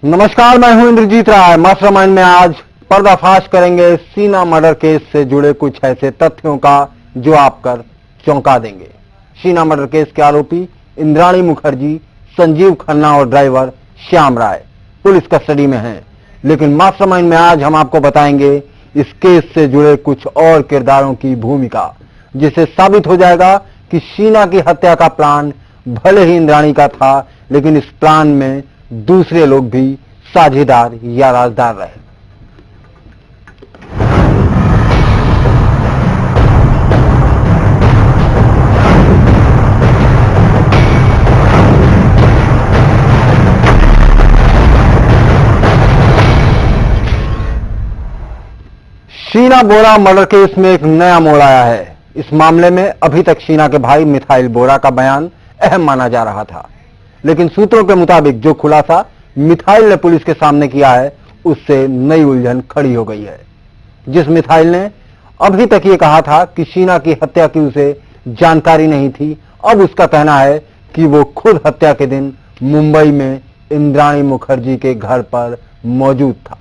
नमस्कार, मैं हूं इंद्रजीत राय। मास्टरमाइंड में आज पर्दाफाश करेंगे शीना मर्डर केस से जुड़े कुछ ऐसे तथ्यों का जो आप कर चौंका देंगे। शीना मर्डर केस के आरोपी इंद्राणी मुखर्जी, संजीव खन्ना और ड्राइवर श्याम राय पुलिस कस्टडी में हैं, लेकिन मास्टरमाइंड में आज हम आपको बताएंगे इस केस से जुड़े कुछ और किरदारों की भूमिका, जिससे साबित हो जाएगा कि शीना की हत्या का प्लान भले ही इंद्राणी का था, लेकिन इस प्लान में दूसरे लोग भी साझेदार या राजदार रहे। शीना बोरा मर्डर केस में एक नया मोड़ आया है। इस मामले में अभी तक शीना के भाई मिथाइल बोरा का बयान अहम माना जा रहा था, लेकिन सूत्रों के मुताबिक जो खुलासा मिथाइल ने पुलिस के सामने किया है, उससे नई उलझन खड़ी हो गई है। जिस मिथाइल ने अभी तक ये कहा था कि शीना की हत्या की उसे जानकारी नहीं थी, अब उसका कहना है कि वो खुद हत्या के दिन मुंबई में इंद्राणी मुखर्जी के घर पर मौजूद था।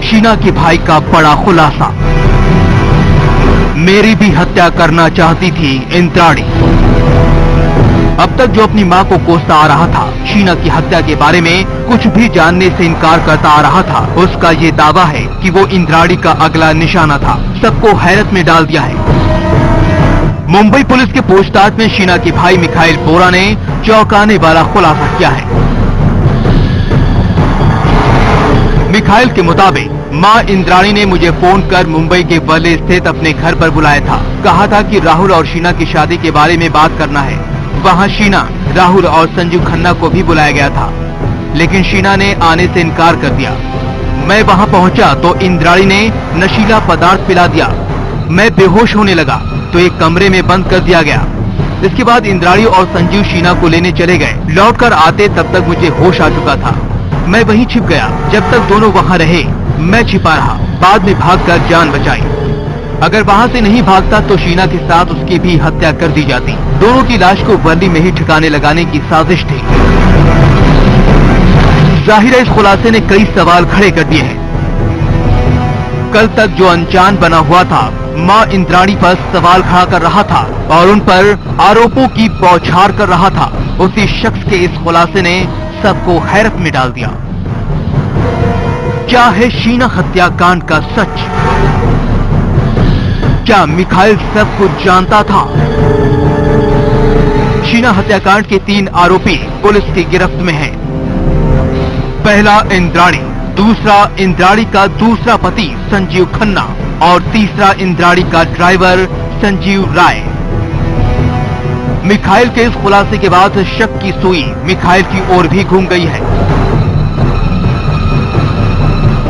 शीना के भाई का बड़ा खुलासा, मेरी भी हत्या करना चाहती थी इंद्राणी। अब तक जो अपनी मां को कोसता आ रहा था, शीना की हत्या के बारे में कुछ भी जानने से इनकार करता आ रहा था, उसका ये दावा है कि वो इंद्राणी का अगला निशाना था, सबको हैरत में डाल दिया है। मुंबई पुलिस के पूछताछ में शीना के भाई मिथाइल बोरा ने चौंकाने वाला खुलासा किया है। मिथाइल के मुताबिक मां इंद्राणी ने मुझे फोन कर मुंबई के वर्ली स्थित अपने घर पर बुलाया था। कहा था कि राहुल और शीना की शादी के बारे में बात करना है। वहां शीना, राहुल और संजीव खन्ना को भी बुलाया गया था, लेकिन शीना ने आने से इनकार कर दिया। मैं वहां पहुंचा तो इंद्राणी ने नशीला पदार्थ पिला दिया। मैं बेहोश होने लगा तो एक कमरे में बंद कर दिया गया। इसके बाद इंद्राणी और संजीव शीना को लेने चले गए। लौटकर आते तब तक मुझे होश आ चुका था। मैं वहीं छिप गया। जब तक दोनों वहां रहे मैं छिपा रहा। बाद में भागकर जान बचाई। अगर वहां से नहीं भागता तो शीना के साथ उसकी भी हत्या कर दी जाती। दोनों की लाश को वर्ली में ही ठिकाने लगाने की साजिश थी। जाहिर है इस खुलासे ने कई सवाल खड़े कर दिए हैं। कल तक जो अनजान बना हुआ था, मां इंद्राणी पर सवाल खड़ा कर रहा था और उन पर आरोपों की बौछार कर रहा था, उसी शख्स के इस खुलासे ने सबको हैरत में डाल दिया। क्या है शीना हत्याकांड का सच? क्या मिथाइल सब कुछ जानता था? शीना हत्याकांड के 3 आरोपी पुलिस की गिरफ्त में हैं। पहला इंद्राणी, दूसरा इंद्राणी का दूसरा पति संजीव खन्ना और तीसरा इंद्राणी का ड्राइवर संजीव राय। मिथाइल के इस खुलासे के बाद शक की सुई मिथाइल की ओर भी घूम गई है।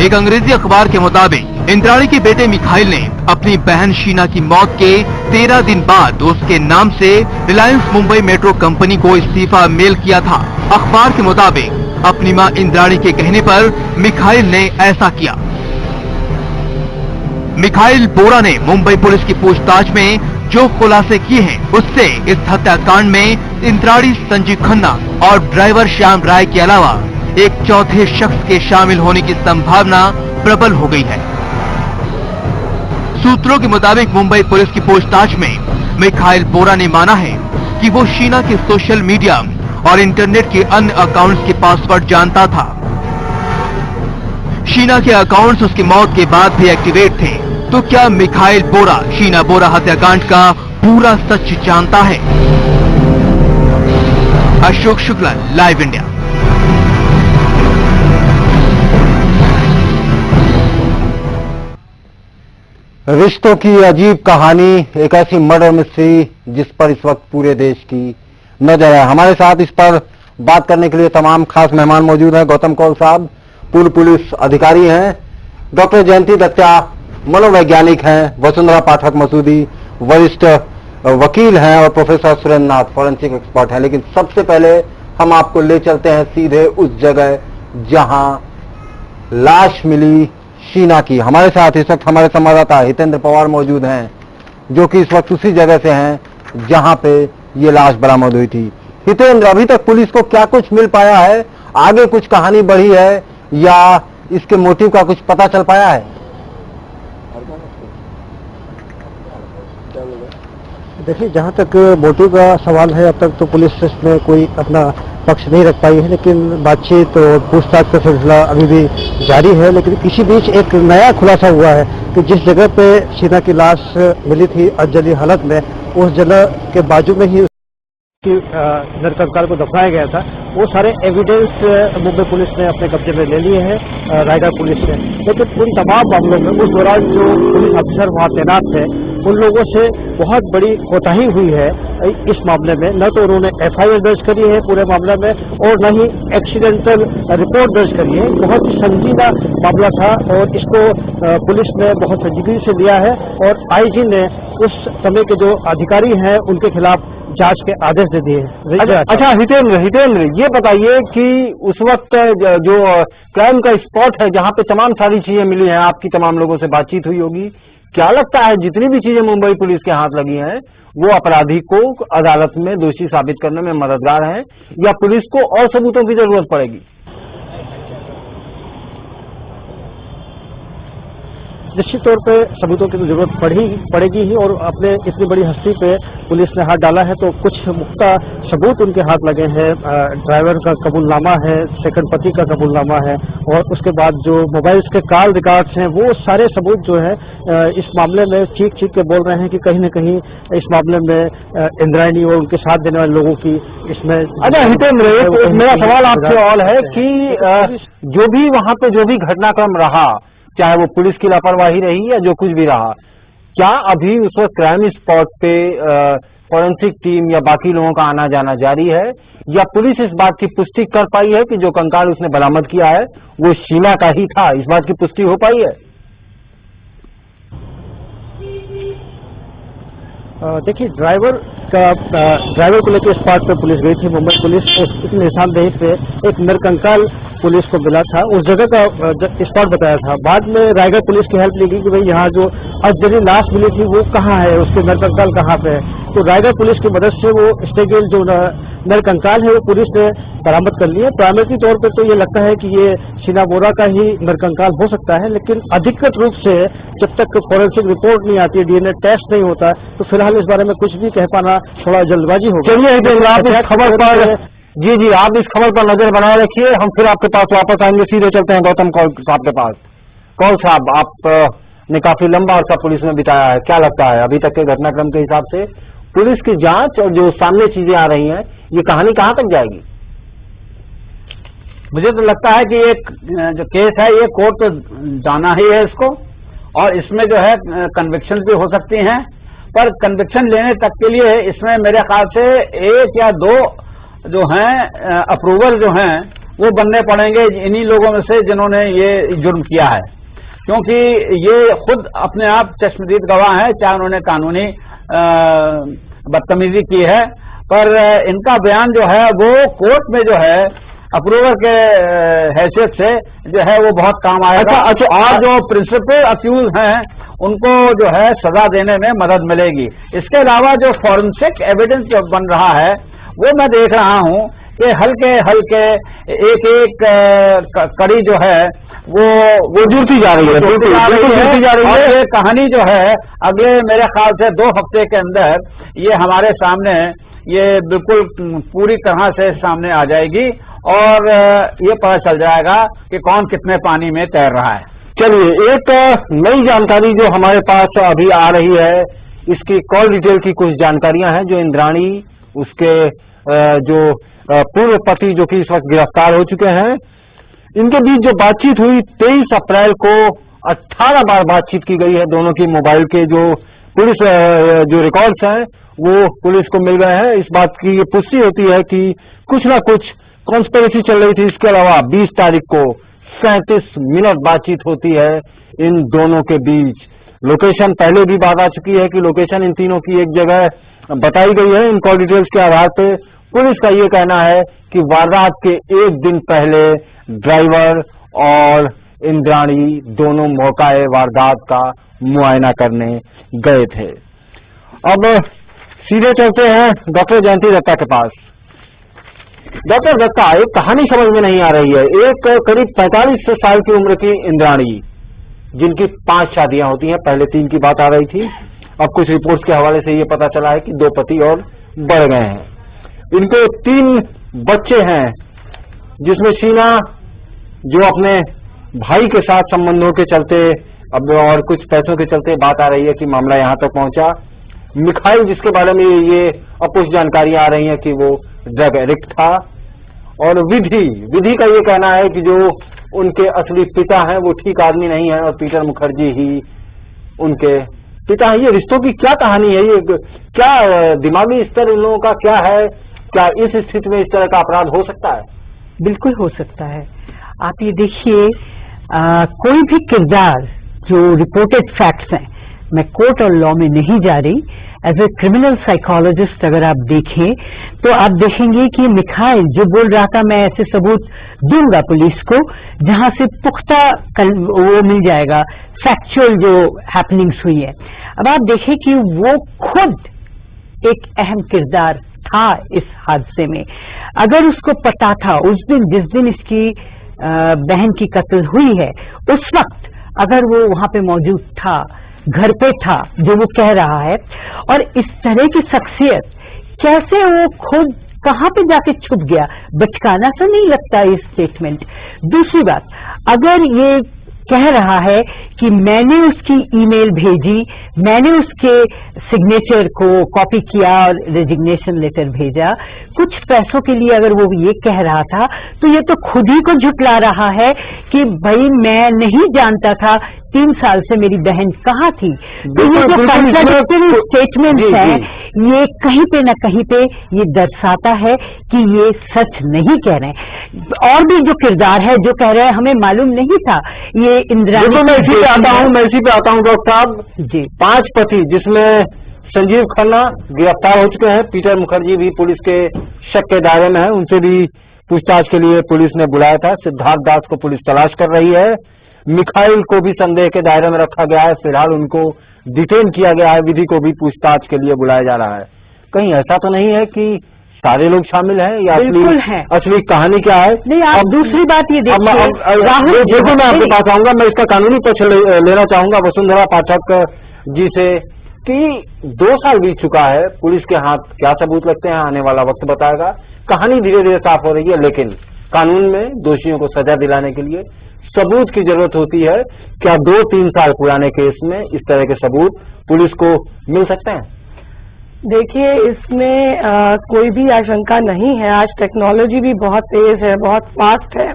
एक अंग्रेजी अखबार के मुताबिक इंद्राणी के बेटे मिथाइल ने अपनी बहन शीना की मौत के 13 दिन बाद उसके नाम से रिलायंस मुंबई मेट्रो कंपनी को इस्तीफा मेल किया था। अखबार के मुताबिक अपनी मां इंद्राणी के कहने पर मिथाइल ने ऐसा किया। मिथाइल बोरा ने मुंबई पुलिस की पूछताछ में जो खुलासे किए हैं, उससे इस हत्याकांड में इंद्राणी, संजीव खन्ना और ड्राइवर श्याम राय के अलावा एक चौथे शख्स के शामिल होने की संभावना प्रबल हो गई है। सूत्रों के मुताबिक मुंबई पुलिस की पूछताछ में मिथाइल बोरा ने माना है कि वो शीना के सोशल मीडिया और इंटरनेट के अन्य अकाउंट्स के पासवर्ड जानता था। शीना के अकाउंट्स उसकी मौत के बाद भी एक्टिवेट थे। तो क्या मिथाइल बोरा शीना बोरा हत्याकांड का पूरा सच जानता है? Ashok Shukla, live India. रिश्तों की अजीब कहानी, एक ऐसी मर्डर मिस्ट्री जिस पर इस वक्त पूरे देश की नजर है। हमारे साथ इस पर बात करने के लिए तमाम खास मेहमान मौजूद हैं। गौतम कौल साहब पूर्व पुलिस अधिकारी हैं, डॉक्टर जयंती दत्ता मनोवैज्ञानिक हैं, वसुंधरा पाठक मसूदी वरिष्ठ वकील हैं और प्रोफेसर सुरेंद्र नाथ फॉरेंसिक एक्सपर्ट हैं। लेकिन सबसे पहले हम आपको ले चलते हैं सीधे उस जगह जहां लाश मिली शीना की। हमारे साथ इस वक्त हमारे संवाददाता हितेंद्र पवार मौजूद हैं, जो कि इस वक्त उसी जगह से हैं जहां पे ये लाश बरामद हुई थी। हितेंद्र, अभी तक पुलिस को क्या कुछ मिल पाया है? आगे कुछ कहानी बढ़ी है या इसके मोटिव का कुछ पता चल पाया है? देखिए, जहां तक मोटिव का सवाल है, अब तक तो पुलिस इसमें कोई अपना पक्ष नहीं रख पाई है, लेकिन बातचीत और पूछताछ का सिलसिला अभी भी जारी है। लेकिन इसी बीच एक नया खुलासा हुआ है कि जिस जगह पे शीना की लाश मिली थी अधजली हालत में, उस जगह के बाजू में ही नरकंकाल को दफनाया गया था। वो सारे एविडेंस मुंबई पुलिस ने अपने कब्जे में ले लिए हैं, रायगढ़ पुलिस ने। लेकिन उन तमाम मामलों में उस दौरान जो पुलिस अफसर वहां तैनात थे, उन लोगों से बहुत बड़ी कोताही हुई है इस मामले में। न तो उन्होंने एफआईआर दर्ज करी है पूरे मामले में, और न ही एक्सीडेंटल रिपोर्ट दर्ज करी है। बहुत ही संजीदा मामला था और इसको पुलिस ने बहुत संजीदगी से लिया है, और आईजी ने उस समय के जो अधिकारी हैं उनके खिलाफ जांच के आदेश दे दिए। अच्छा हितेंद्र, ये बताइए कि उस वक्त जो क्राइम का स्पॉट है जहां पे तमाम सारी चीजें मिली हैं, आपकी तमाम लोगों से बातचीत हुई होगी, क्या लगता है जितनी भी चीजें मुंबई पुलिस के हाथ लगी हैं वो अपराधी को अदालत में दोषी साबित करने में मददगार हैं, या पुलिस को और सबूतों की जरूरत पड़ेगी? निश्चित तौर पे सबूतों की तो जरूरत पड़ेगी ही, और अपने इतनी बड़ी हस्ती पे पुलिस ने हाथ डाला है तो कुछ मुख्ता सबूत उनके हाथ लगे हैं। ड्राइवर का कबूलनामा है, सेकंड पति का कबूलनामा है, और उसके बाद जो मोबाइल्स के कॉल रिकॉर्ड्स हैं, वो सारे सबूत जो है इस मामले में चीख के बोल रहे हैं कि कहीं न कहीं इस मामले में इंद्रायणी और उनके साथ देने वाले लोगों की इसमें। अच्छा हितेंद्र, मेरा सवाल आपसे और है कि जो भी वहां पे जो भी घटनाक्रम रहा, चाहे वो पुलिस की लापरवाही रही या जो कुछ भी रहा, क्या अभी उस वक्त क्राइम स्पॉट पे फॉरेंसिक टीम या बाकी लोगों का आना जाना जारी है, या पुलिस इस बात की पुष्टि कर पाई है कि जो कंकाल उसने बरामद किया है वो शीना का ही था? इस बात की पुष्टि हो पाई है? देखिए, ड्राइवर को लेकर स्पॉट पे पुलिस गई थी। मुंबई पुलिस इस निशानदेही पे एक नरकंकाल पुलिस को मिला था, उस जगह का स्पॉट बताया था। बाद में रायगढ़ पुलिस की हेल्प ली गई कि भाई यहाँ जो अधजली लाश मिली थी वो कहाँ है, उसके नरकंकाल कहाँ पे है। तो रायगढ़ पुलिस की मदद से वो स्टेगेल जो नरकंकाल है वो पुलिस ने बरामद कर लिया। प्राइमरी तौर पर तो ये लगता है कि ये शीना बोरा का ही नरकंकाल हो सकता है, लेकिन अधिकृत रूप से जब तक फॉरेंसिक रिपोर्ट नहीं आती, डीएनए टेस्ट नहीं होता, तो फिलहाल इस बारे में कुछ भी कह पाना थोड़ा जल्दबाजी होगा। चलिए आप इस खबर पर जी आप इस खबर पर नजर बनाए रखिए, हम फिर आपके पास वापस आएंगे। सीधे चलते हैं गौतम कौल साहब के पास। कौल साहब, आप ने काफी लंबा अर्सा पुलिस में बिताया है, क्या लगता है अभी तक के घटनाक्रम के हिसाब से पुलिस की जांच और जो सामने चीजें आ रही हैं, ये कहानी कहां तक जाएगी? मुझे तो लगता है कि ये जो केस है ये कोर्ट तो जाना ही है इसको, और इसमें जो है कन्विक्शन भी हो सकती हैं, पर कन्विक्शन लेने तक के लिए इसमें मेरे ख्याल से 1 या 2 जो हैं अप्रूवल जो हैं वो बनने पड़ेंगे इन्हीं लोगों में से जिन्होंने ये जुर्म किया है, क्योंकि ये खुद अपने आप चश्मदीद गवाह हैं, चाहे उन्होंने कानूनी बदतमीजी की है, पर इनका बयान जो है वो कोर्ट में जो है अप्रूवर के हैसियत से जो है वो बहुत काम आएगा। अच्छा, और जो प्रिंसिपल अक्यूज हैं उनको जो है सजा देने में मदद मिलेगी। इसके अलावा जो फॉरेंसिक एविडेंस जो बन रहा है वो मैं देख रहा हूं कि हल्के एक कड़ी जो है वो जुड़ती जा रही है, और ये कहानी जो है अगले मेरे ख्याल से 2 हफ्ते के अंदर ये हमारे सामने ये बिल्कुल पूरी तरह से सामने आ जाएगी, और ये पता चल जाएगा कि कौन कितने पानी में तैर रहा है। चलिए, एक नई जानकारी जो हमारे पास अभी आ रही है, इसकी कॉल डिटेल की कुछ जानकारियां हैं। जो इंद्राणी, उसके जो पूर्व पति जो कि इस वक्त गिरफ्तार हो चुके हैं, इनके बीच जो बातचीत हुई 23 अप्रैल को 18 बार बातचीत की गई है। दोनों की मोबाइल के जो पुलिस जो रिकॉर्ड्स हैं वो पुलिस को मिल गए हैं। इस बात की ये पुष्टि होती है कि कुछ ना कुछ कॉन्स्पिरेसी चल रही थी। इसके अलावा 20 तारीख को 37 मिनट बातचीत होती है इन दोनों के बीच। लोकेशन पहले भी बात आ चुकी है कि लोकेशन इन तीनों की एक जगह बताई गई है। इन कॉल डिटेल्स के आधार पे पुलिस का ये कहना है कि वारदात के 1 दिन पहले ड्राइवर और इंद्राणी दोनों मौकाए वारदात का मुआयना करने गए थे। अब सीधे चलते हैं डॉक्टर जयंती दत्ता के पास। डॉक्टर दत्ता, एक कहानी समझ में नहीं आ रही है। एक करीब 45 साल की उम्र की इंद्राणी, जिनकी 5 शादियां होती हैं, पहले 3 की बात आ रही थी, अब कुछ रिपोर्ट्स के हवाले से ये पता चला है कि 2 पति और बढ़ गए हैं। इनको 3 बच्चे हैं, जिसमें शीना जो अपने भाई के साथ संबंधों के चलते अब और कुछ पैसों के चलते बात आ रही है कि मामला यहां तक पहुंचा। मिखाइल, जिसके बारे में ये अब कुछ जानकारियां आ रही हैं कि वो ड्रग एडिक्ट था। और विधि का ये कहना है कि जो उनके असली पिता हैं वो ठीक आदमी नहीं है और पीटर मुखर्जी ही उनके पिता हैं। ये रिश्तों की क्या कहानी है? ये क्या दिमागी स्तर इन लोगों का क्या है? क्या इस स्थिति में इस तरह का अपराध हो सकता है? बिल्कुल हो सकता है। आप ये देखिए, कोई भी किरदार जो रिपोर्टेड फैक्ट्स हैं, मैं कोर्ट और लॉ में नहीं जा रही, एज ए क्रिमिनल साइकोलॉजिस्ट अगर आप देखें तो आप देखेंगे कि मिखाइल जो बोल रहा था मैं ऐसे सबूत दूंगा पुलिस को जहां से पुख्ता वो मिल जाएगा, फैक्चुअल जो हैपनिंग्स हुई है। अब आप देखें कि वो खुद एक अहम किरदार था इस हादसे में। अगर उसको पता था उस दिन जिस दिन इसकी बहन की कत्ल हुई है, उस वक्त अगर वो वहां पे मौजूद था, घर पे था जो वो कह रहा है, और इस तरह की शख्सियत कैसे वो खुद कहां पे जाके छुप गया, बचकाना सा नहीं लगता ये स्टेटमेंट। दूसरी बात, अगर ये कह रहा है कि मैंने उसकी ईमेल भेजी, मैंने उसके सिग्नेचर को कॉपी किया और रेजिग्नेशन लेटर भेजा, कुछ पैसों के लिए अगर वो ये कह रहा था तो ये तो खुद ही को झुटला रहा है कि भाई मैं नहीं जानता था 3 साल से मेरी बहन कहाँ थी। तो ये जो कॉन्ट्राडिक्टरी स्टेटमेंट्स हैं, ये कहीं पे न कहीं पे ये दर्शाता है कि ये सच नहीं कह रहे हैं। और भी जो किरदार है जो कह रहे हैं हमें मालूम नहीं था, ये इंद्राणी। मैं इसी पे आता हूँ डॉक्टर साहब जी। 5 पति, जिसमें संजीव खन्ना गिरफ्तार हो चुके हैं, पीटर मुखर्जी भी पुलिस के शक के दायरे में है, उनसे भी पूछताछ के लिए पुलिस ने बुलाया था। सिद्धार्थ दास को पुलिस तलाश कर रही है। मिखाइल को भी संदेह के दायरे में रखा गया है, फिलहाल उनको डिटेन किया गया है। विधि को भी पूछताछ के लिए बुलाया जा रहा है। कहीं ऐसा तो नहीं है कि सारे लोग शामिल हैं या असली कहानी क्या है? नहीं, आप दूसरी बात ये देखिए, राहुल मैं आपके पास आऊंगा, मैं इसका कानूनी पक्ष लेना चाहूंगा वसुंधरा पाठक जी से कि 2 साल बीत चुका है, पुलिस के हाथ क्या सबूत लगते हैं आने वाला वक्त बताएगा। कहानी धीरे धीरे साफ हो रही है, लेकिन कानून में दोषियों को सजा दिलाने के लिए सबूत की जरूरत होती है। क्या 2-3 साल पुराने केस में इस तरह के सबूत पुलिस को मिल सकते हैं? देखिए, इसमें कोई भी आशंका नहीं है। आज टेक्नोलॉजी भी बहुत तेज है, बहुत फास्ट है,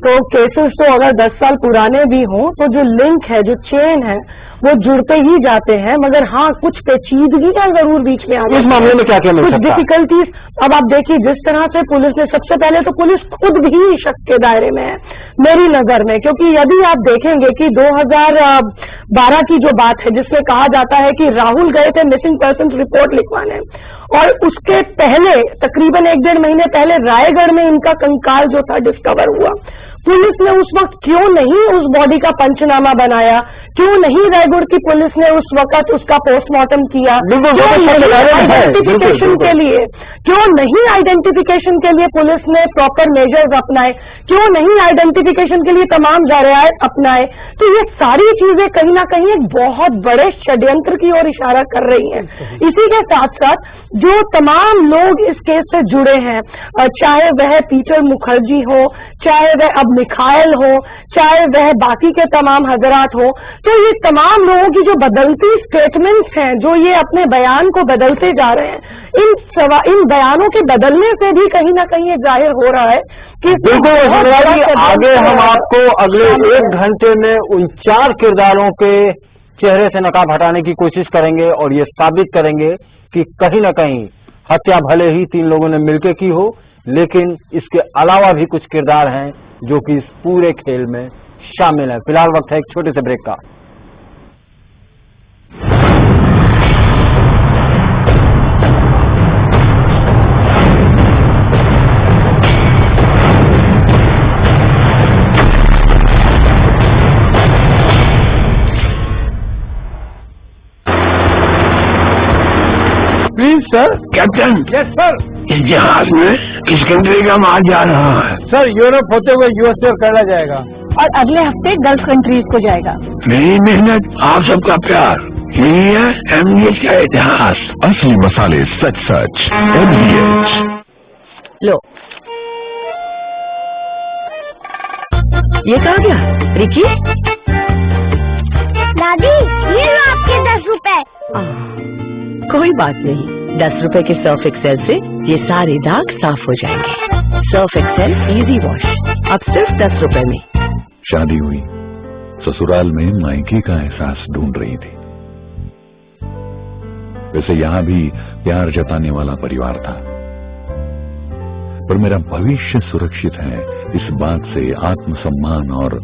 तो केसेस तो अगर 10 साल पुराने भी हों तो जो लिंक है, जो चेन है, वो जुड़ते ही जाते हैं। मगर हाँ, कुछ पेचीदगियां जरूर बीच में आ जाती हैं। इस मामले में क्या क्या मिल सकता है? कुछ डिफिकल्टीज। अब आप देखिए, जिस तरह से पुलिस ने, सबसे पहले तो पुलिस खुद भी शक के दायरे में है मेरी नजर में, क्योंकि यदि आप देखेंगे कि 2012 की जो बात है जिसमें कहा जाता है कि राहुल गए थे मिसिंग पर्सन रिपोर्ट लिखवाने, और उसके पहले तकरीबन 1-1.5 महीने पहले रायगढ़ में इनका कंकाल जो था डिस्कवर हुआ। पुलिस ने उस वक्त क्यों नहीं उस बॉडी का पंचनामा बनाया? क्यों नहीं रायगढ़ की पुलिस ने उस वक्त उसका पोस्टमार्टम किया? आइडेंटिफिकेशन के लिए क्यों नहीं आइडेंटिफिकेशन के लिए पुलिस ने प्रॉपर मेजर्स अपनाए? क्यों नहीं आइडेंटिफिकेशन के लिए तमाम जरायत अपनाए? तो ये सारी चीजें कहीं ना कहीं एक बहुत बड़े षड्यंत्र की ओर इशारा कर रही हैं। इसी के साथ साथ जो तमाम लोग इस केस से जुड़े हैं, चाहे वह पीटर मुखर्जी हो, चाहे वह अब मिखाइल हो, चाहे वह बाकी के तमाम हजरात हो, तो ये तमाम लोगों की जो बदलती स्टेटमेंट्स हैं, जो ये अपने बयान को बदलते जा रहे हैं, इन बयानों के बदलने से भी कहीं ना कहीं ये जाहिर हो रहा है कि आगे हम आपको अगले 1 घंटे में उन 4 किरदारों के चेहरे से नकाब हटाने की कोशिश करेंगे और ये साबित करेंगे कि कहीं न कहीं हत्या भले ही 3 लोगों ने मिलकर की हो, लेकिन इसके अलावा भी कुछ किरदार हैं जो कि इस पूरे खेल में शामिल हैं। फिलहाल वक्त है एक छोटे से ब्रेक का। Please captain. Yes sir. इस जहाज में किस कंट्री का माल जा रहा है? सर यूरोप होते हुए यूएसए और कनाडा जाएगा। और अगले हफ्ते गल्फ कंट्रीज को जाएगा। मेरी मेहनत, आप सबका प्यार, यही है एमडीएच का इतिहास। असली मसाले सच सच एमडीएच। लो, ये कहाँ गया? रिकी? दादी, ये लो आपके 10 रुपए। कोई बात नहीं, 10 रुपए के सर्फ एक्सेल से ये सारे दाग साफ हो जाएंगे। सर्फ एक्सेल इजी वॉश, अब सिर्फ 10 रुपए में। शादी हुई, ससुराल में मायके का एहसास ढूंढ रही थी। वैसे यहां भी प्यार जताने वाला परिवार था, पर मेरा भविष्य सुरक्षित है इस बात से आत्मसम्मान और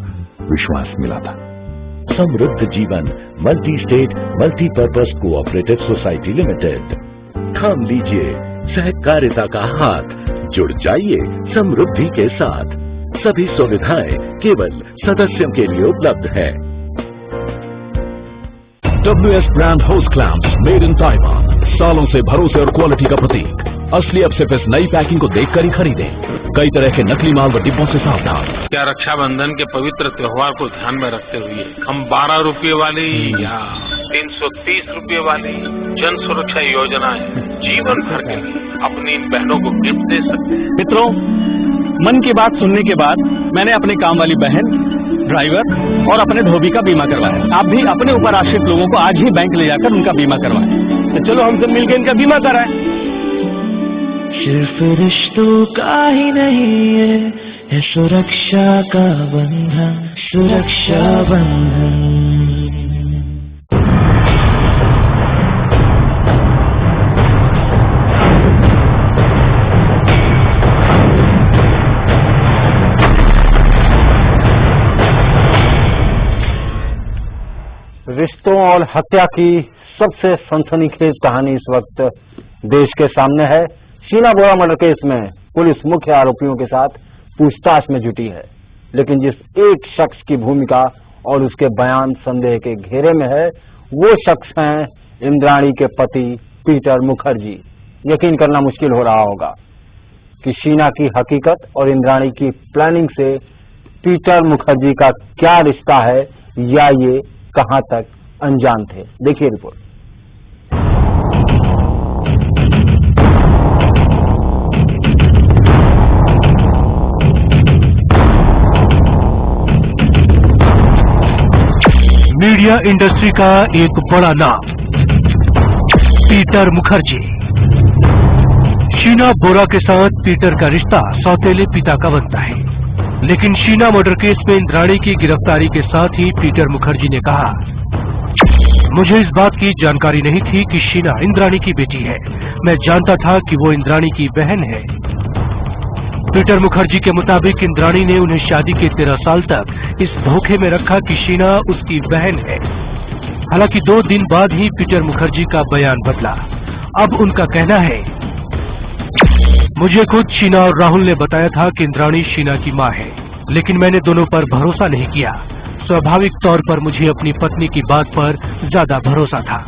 विश्वास मिला था। समृद्ध जीवन multi state multipurpose cooperative society limited. थाम लीजिए सहकारिता का हाथ, जुड़ जाइए समृद्धि के साथ। सभी सुविधाएं केवल सदस्यों के लिए उपलब्ध है। WS brand host clamps made in Taiwan, सालों से भरोसे और क्वालिटी का प्रतीक। असली अब सिर्फ इस नई पैकिंग को देखकर ही खरीदें। कई तरह के नकली माल व डिब्बों से सावधान। क्या रक्षाबंधन के पवित्र त्योहार को ध्यान में रखते हुए हम 12 रुपये वाली या 330 रुपये वाली जन सुरक्षा योजनाएं जीवन भर के लिए अपनी इन बहनों को गिफ्ट दे सकते हैं। मित्रों, मन की बात सुनने के बाद मैंने अपने काम वाली बहन, ड्राइवर और अपने धोबी का बीमा करवाया। आप भी अपने ऊपर आश्रित लोगों को आज ही बैंक ले जाकर उनका बीमा करवाएं। तो चलो हम सब मिलकर इनका बीमा कराएं। सिर्फ रिश्तों का ही नहीं है सुरक्षा का बंधन, सुरक्षा बंधन। रिश्तों और हत्या की सबसे सनसनीखेज कहानी इस वक्त देश के सामने है। शीना बोरा मर्डर केस में पुलिस मुख्य आरोपियों के साथ पूछताछ में जुटी है, लेकिन जिस एक शख्स की भूमिका और उसके बयान संदेह के घेरे में है, वो शख्स हैं इंद्राणी के पति पीटर मुखर्जी। यकीन करना मुश्किल हो रहा होगा कि शीना की हकीकत और इंद्राणी की प्लानिंग से पीटर मुखर्जी का क्या रिश्ता है या ये कहां तक अनजान थे। देखिए रिपोर्ट। मीडिया इंडस्ट्री का एक बड़ा नाम पीटर मुखर्जी। शीना बोरा के साथ पीटर का रिश्ता सौतेले पिता का बनता है, लेकिन शीना मर्डर केस में इंद्राणी की गिरफ्तारी के साथ ही पीटर मुखर्जी ने कहा, मुझे इस बात की जानकारी नहीं थी कि शीना इंद्राणी की बेटी है। मैं जानता था कि वो इंद्राणी की बहन है। पीटर मुखर्जी के मुताबिक इंद्राणी ने उन्हें शादी के 13 साल तक इस धोखे में रखा कि शीना उसकी बहन है। हालांकि 2 दिन बाद ही पीटर मुखर्जी का बयान बदला। अब उनका कहना है, मुझे खुद शीना और राहुल ने बताया था कि इंद्राणी शीना की मां है, लेकिन मैंने दोनों पर भरोसा नहीं किया। स्वाभाविक तौर पर मुझे अपनी पत्नी की बात पर ज्यादा भरोसा था।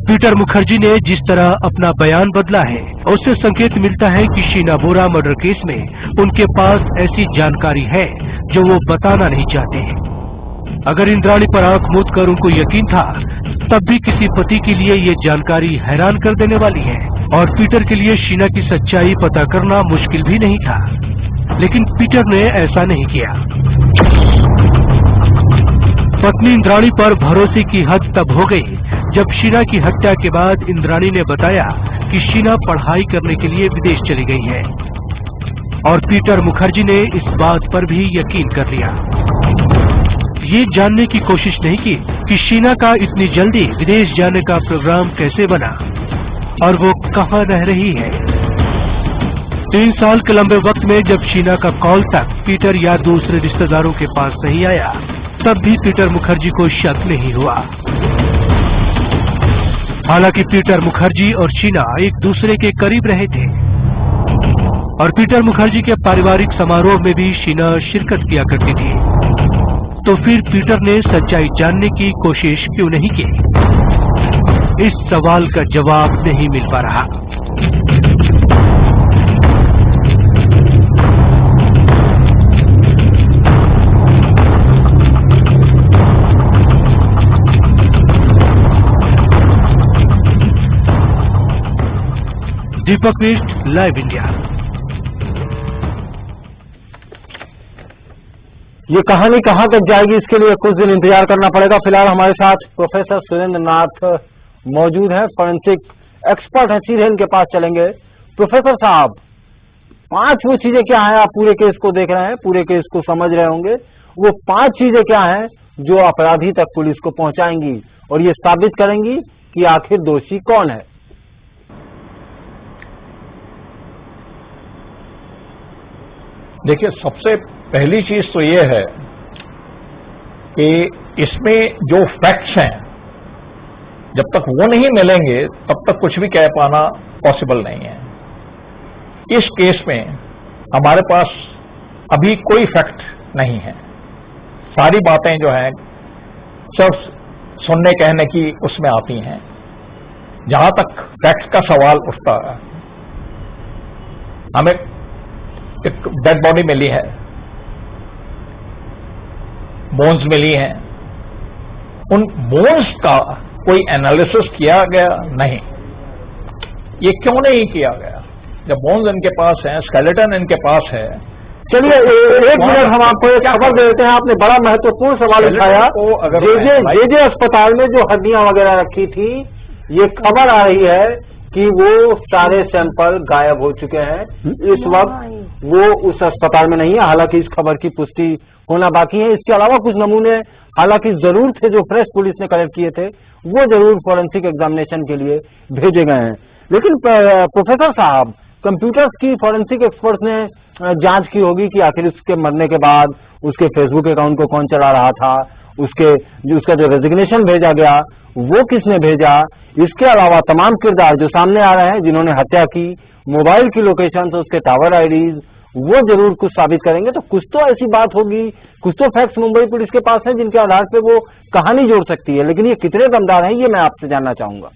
पीटर मुखर्जी ने जिस तरह अपना बयान बदला है, उससे संकेत मिलता है कि शीना बोरा मर्डर केस में उनके पास ऐसी जानकारी है जो वो बताना नहीं चाहते। अगर इंद्राणी पर आंख मूंद कर उनको यकीन था, तब भी किसी पति के लिए ये जानकारी हैरान कर देने वाली है, और पीटर के लिए शीना की सच्चाई पता करना मुश्किल भी नहीं था। लेकिन पीटर ने ऐसा नहीं किया। पत्नी इंद्राणी पर भरोसे की हद तब हो गई जब शीना की हत्या के बाद इंद्राणी ने बताया कि शीना पढ़ाई करने के लिए विदेश चली गई है, और पीटर मुखर्जी ने इस बात पर भी यकीन कर लिया। ये जानने की कोशिश नहीं की कि शीना का इतनी जल्दी विदेश जाने का प्रोग्राम कैसे बना और वो कहां रह रही है। 3 साल के लंबे वक्त में जब शीना का कॉल तक पीटर या दूसरे रिश्तेदारों के पास नहीं आया, तब भी पीटर मुखर्जी को शक नहीं हुआ। हालांकि पीटर मुखर्जी और शीना एक दूसरे के करीब रहे थे, और पीटर मुखर्जी के पारिवारिक समारोह में भी शीना शिरकत किया करती थी। तो फिर पीटर ने सच्चाई जानने की कोशिश क्यों नहीं की? इस सवाल का जवाब नहीं मिल पा रहा। दीपक मिश्र, लाइव इंडिया। ये कहानी कहां तक जाएगी, इसके लिए कुछ दिन इंतजार करना पड़ेगा। फिलहाल हमारे साथ प्रोफेसर सुरेंद्र नाथ मौजूद हैं, फोरेंसिक एक्सपर्ट हैं। सीधे इनके पास चलेंगे। प्रोफेसर साहब, 5 वो चीजें क्या हैं, आप पूरे केस को देख रहे हैं, पूरे केस को समझ रहे होंगे, वो 5 चीजें क्या हैं जो अपराधी तक पुलिस को पहुंचाएंगी और ये साबित करेंगी कि आखिर दोषी कौन है? देखिए, सबसे पहली चीज तो ये है कि इसमें जो फैक्ट्स हैं, जब तक वो नहीं मिलेंगे तब तक कुछ भी कह पाना पॉसिबल नहीं है। इस केस में हमारे पास अभी कोई फैक्ट नहीं है। सारी बातें जो हैं सिर्फ सुनने कहने की उसमें आती हैं। जहां तक फैक्ट का सवाल उठता है, हमें एक डेड बॉडी मिली है, बोन्स मिली हैं। उन बोन्स का कोई एनालिसिस किया गया नहीं। ये क्यों नहीं किया गया? जब बोन्स इनके पास हैं, स्केलेटन इनके पास है। चलिए एक मिनट हम आपको एक खबर दे देते हैं। आपने बड़ा महत्वपूर्ण सवाल उठाया। जे अस्पताल में जो हड्डियां वगैरह रखी थी, ये खबर आ रही है कि वो सारे सैंपल गायब हो चुके हैं। इस वक्त वो उस अस्पताल में नहीं है। हालांकि इस खबर की पुष्टि होना बाकी है। इसके अलावा कुछ नमूने हालांकि जरूर थे जो फ्रेश पुलिस ने कलेक्ट किए थे, वो जरूर फॉरेंसिक एग्जामिनेशन के लिए भेजे गए हैं। लेकिन प्रोफेसर साहब, कंप्यूटर्स की फॉरेंसिक एक्सपर्ट्स ने जांच की होगी कि आखिर उसके मरने के बाद उसके फेसबुक अकाउंट को कौन चला रहा था, उसका जो रेजिग्नेशन भेजा गया वो किसने भेजा। इसके अलावा तमाम किरदार जो सामने आ रहे हैं जिन्होंने हत्या की, मोबाइल की लोकेशन से उसके टावर आईडीज, वो जरूर कुछ साबित करेंगे। तो कुछ तो ऐसी बात होगी, कुछ तो फैक्ट्स मुंबई पुलिस के पास हैं जिनके आधार पे वो कहानी जोड़ सकती है। लेकिन ये कितने दमदार हैं, ये मैं आपसे जानना चाहूंगा।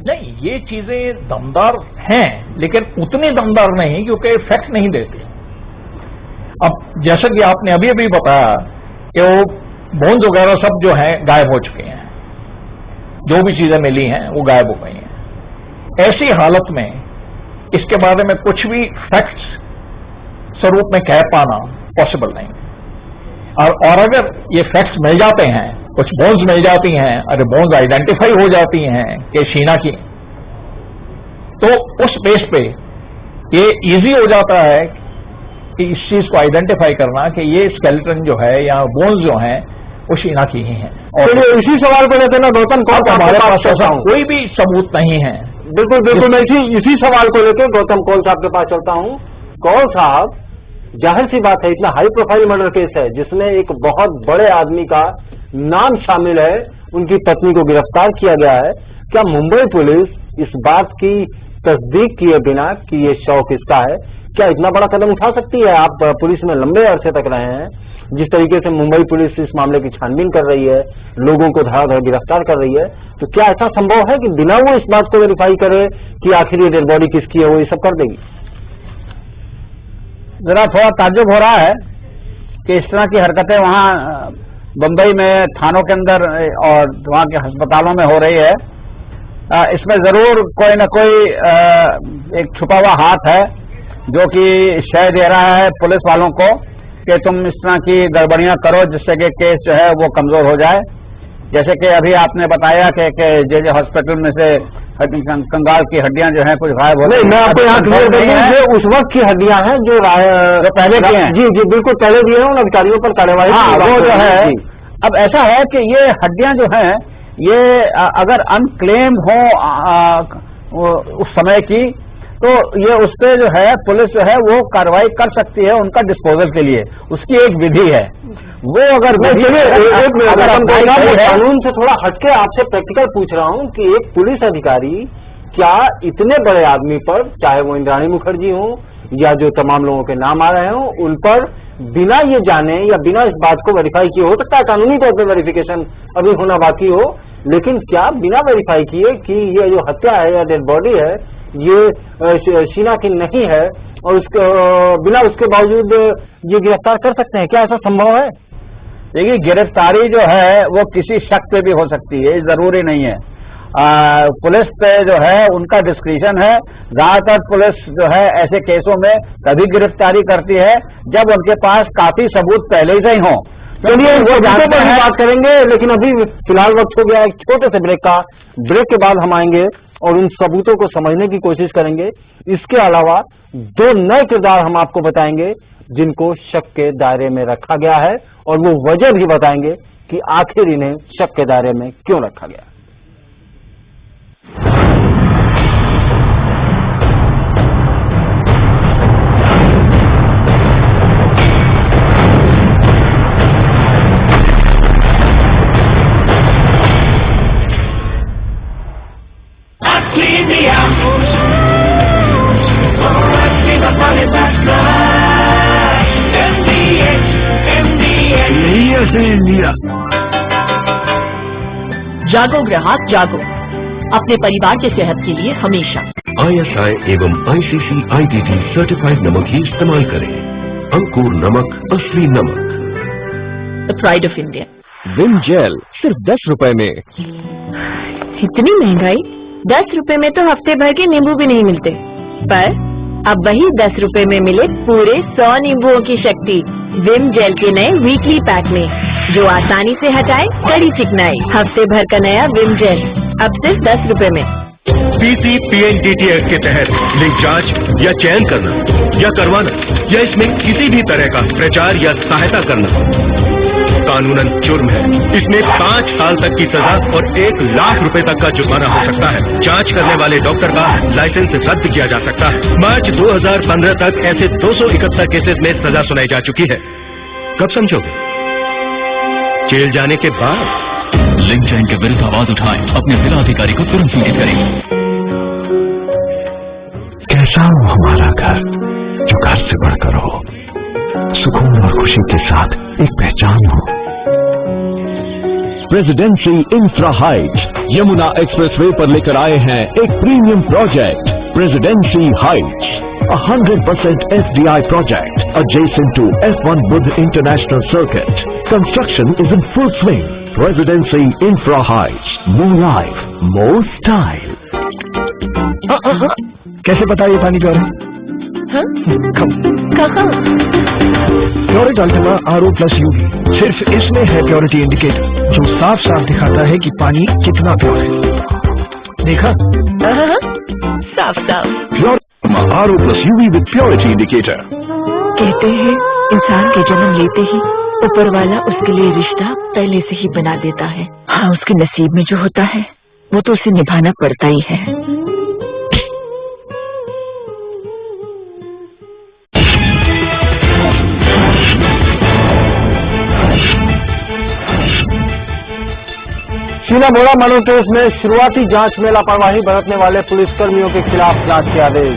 नहीं, ये चीजें दमदार हैं, लेकिन उतनी दमदार नहीं क्योंकि फैक्ट नहीं देती। अब जैसा कि आपने अभी अभी बताया कि वो बोन्स वगैरह सब जो हैं गायब हो चुके हैं। जो भी चीजें मिली हैं वो गायब हो गई हैं। ऐसी हालत में इसके बारे में कुछ भी फैक्ट्स स्वरूप में कह पाना पॉसिबल नहीं। और अगर ये फैक्ट्स मिल जाते हैं, कुछ बोन्स मिल जाती हैं, अरे बोन्स आइडेंटिफाई हो जाती हैं कि शीना की, तो उस बेस पे ये इजी हो जाता है कि इस चीज को आइडेंटिफाई करना कि ये स्केलेटन जो है या बोन्स जो हैं वो शीना की ही हैं। और तो इसी सवाल को लेकर ना गौतम कौन हमारे पास ऐसा कोई भी सबूत नहीं है। बिल्कुल मैं इसी सवाल को लेकर गौतम कौल साहब के पास चलता हूं। कौल साहब, जाहिर सी बात है, इतना हाई प्रोफाइल मर्डर केस है जिसमें एक बहुत बड़े आदमी का नाम शामिल है, उनकी पत्नी को गिरफ्तार किया गया है। क्या मुंबई पुलिस इस बात की तस्दीक किए बिना कि ये शव किसका है, क्या इतना बड़ा कदम उठा सकती है? आप पुलिस में लंबे अरसे तक रहे हैं, जिस तरीके से मुंबई पुलिस इस मामले की छानबीन कर रही है, लोगों को धड़ाधड़ गिरफ्तार कर रही है, तो क्या ऐसा संभव है कि बिना वो इस बात को वेरीफाई करे कि आखिर ये डेड बॉडी किसकी है, वो ये सब कर देगी? जरा थोड़ा ताज्जुब हो रहा है कि इस तरह की हरकतें वहाँ बंबई में थानों के अंदर और वहाँ के अस्पतालों में हो रही है। इसमें जरूर कोई न कोई एक छुपा हुआ हाथ है जो कि शय दे रहा है पुलिस वालों को कि तुम इस तरह की गड़बड़ियां करो जिससे कि केस जो है वो कमजोर हो जाए। जैसे कि अभी आपने बताया कि जे हॉस्पिटल में से कंगाल की हड्डियां जो हैं कुछ गायब हो गई। मैं आपको यहाँ क्लियर कर दूं, ये उस वक्त की हड्डियां हैं जो पहले की हैं। जी बिल्कुल पहले दिए हैं, उन अधिकारियों पर कार्रवाई। हाँ, वो जो है, अब ऐसा है कि ये हड्डियां जो हैं ये अगर अनक्लेम हो उस समय की, तो ये उस पर जो है पुलिस जो है वो कार्रवाई कर सकती है उनका डिस्पोजल के लिए। उसकी एक विधि है, वो अगर कानून से थोड़ा हटके आपसे प्रैक्टिकल पूछ रहा हूं कि एक पुलिस अधिकारी क्या इतने बड़े आदमी पर, चाहे वो इंद्राणी मुखर्जी हो या जो तमाम लोगों के नाम आ रहे हों उन पर बिना ये जाने या बिना इस बात को वेरीफाई किए, हो सकता है कानूनी तौर पर वेरिफिकेशन अभी होना बाकी हो, लेकिन क्या बिना वेरीफाई किए कि ये जो हत्या है या डेड बॉडी है ये शीना की नहीं है और उसके बिना उसके बावजूद ये गिरफ्तार कर सकते हैं? क्या ऐसा संभव है? देखिए, गिरफ्तारी जो है वो किसी शक पे भी हो सकती है, जरूरी नहीं है। पुलिस पे जो है उनका डिस्क्रिशन है। ज्यादातर पुलिस जो है ऐसे केसों में तभी गिरफ्तारी करती है जब उनके पास काफी सबूत पहले से ही हों। चलिए वो जानते हैं, बात करेंगे, लेकिन अभी फिलहाल वक्त हो गया एक छोटे से ब्रेक का। ब्रेक के बाद हम आएंगे और उन सबूतों को समझने की कोशिश करेंगे। इसके अलावा 2 नए किरदार हम आपको बताएंगे जिनको शक के दायरे में रखा गया है और वो वजह भी बताएंगे कि आखिर इन्हें शक के दायरे में क्यों रखा गया। जागो ग्राहक जागो, अपने परिवार के सेहत के लिए हमेशा ISI एवं ICC IDD सर्टिफाइड नमक ही इस्तेमाल करें। अंकुर नमक, असली नमक। The pride of India. Vim gel सिर्फ 10 रुपए में। इतनी महंगाई? 10 रुपए में तो हफ्ते भर के नींबू भी नहीं मिलते, पर अब वही 10 रुपए में मिले पूरे 100 नींबुओं की शक्ति विम जेल के नए वीकली पैक में, जो आसानी से हटाए कड़ी चिकनाई। हफ्ते भर का नया विम जेल अब सिर्फ 10 रुपए में। PCPNDT एक्ट के तहत लिंक जांच या चयन करना या करवाना या इसमें किसी भी तरह का प्रचार या सहायता करना कानूनन जुर्म है। इसमें 5 साल तक की सजा और 1 लाख रुपए तक का जुर्माना हो सकता है। जांच करने वाले डॉक्टर का लाइसेंस रद्द किया जा सकता है। मार्च 2015 तक ऐसे 271 केसेस में सजा सुनाई जा चुकी है। कब समझोगे? जेल जाने के बाद। लिंक चयन के विरुद्ध आवाज उठाएं, अपने जिला अधिकारी को तुरंत सूचित करें। कैसा हो हमारा घर, जो घर से बढ़कर हो, सुकून और खुशी के साथ एक पहचान हो। Presidency infra Heights Yamuna expressway पर लेकर आए हैं एक premium project, presidency Heights, 100% FDI project adjacent to F1 Buddh International Circuit. Construction is in full swing. Residency Infra Heights. More life, more style. कैसे पता ये पानी प्योर है? प्योरिट अल्टीमा RO+UV सिर्फ इसमें है प्योरिटी इंडिकेटर, जो साफ साफ दिखाता है कि पानी कितना प्योर है। देखा? साफ साफ। RO+UV with purity indicator. कहते हैं इंसान के जन्म लेते ही ऊपर वाला उसके लिए रिश्ता पहले से ही बना देता है। हाँ, उसके नसीब में जो होता है वो तो उसे निभाना पड़ता ही है। शीना बोरा मर्डर केस में शुरुआती जांच में लापरवाही बरतने वाले पुलिसकर्मियों के खिलाफ जांच के आदेश।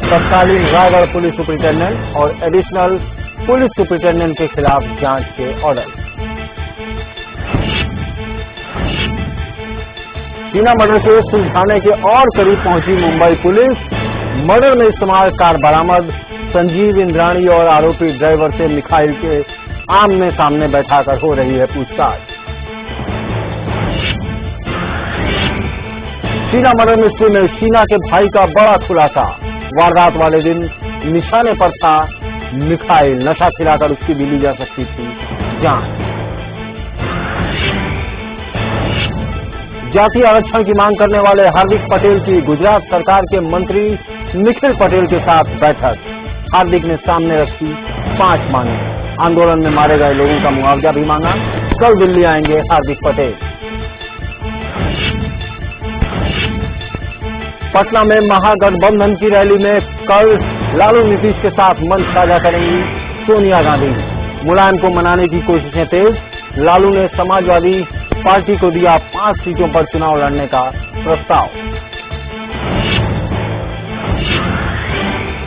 तत्कालीन रायगढ़ पुलिस सुपरिटेंडेंट और एडिशनल पुलिस सुपरिटेंडेंट के खिलाफ जांच के ऑर्डर। शीना मर्डर केस सुलझाने के और करीब पहुंची मुंबई पुलिस। मर्डर में इस्तेमाल कार बरामद। संजीव इंद्राणी और आरोपी ड्राइवर से मिखाइल के आमने सामने बैठाकर हो रही है पूछताछ। शीना मर्डर मिस्ट्री में शीना के भाई का बड़ा खुलासा। वारदात वाले दिन निशाने पर था मिखाइल, नशा खिलाकर उसकी भी ली जा सकती थी जान। जाति आरक्षण की मांग करने वाले हार्दिक पटेल की गुजरात सरकार के मंत्री निखिल पटेल के साथ बैठक। हार्दिक ने सामने रखी 5 मांगे। आंदोलन में मारे गए लोगों का मुआवजा भी मांगा। कल दिल्ली आएंगे हार्दिक पटेल। पटना में महागठबंधन की रैली में कल लालू नीतीश के साथ मंच साझा करेंगी सोनिया गांधी। मुलायम को मनाने की कोशिशें तेज। लालू ने समाजवादी पार्टी को दिया 5 सीटों पर चुनाव लड़ने का प्रस्ताव।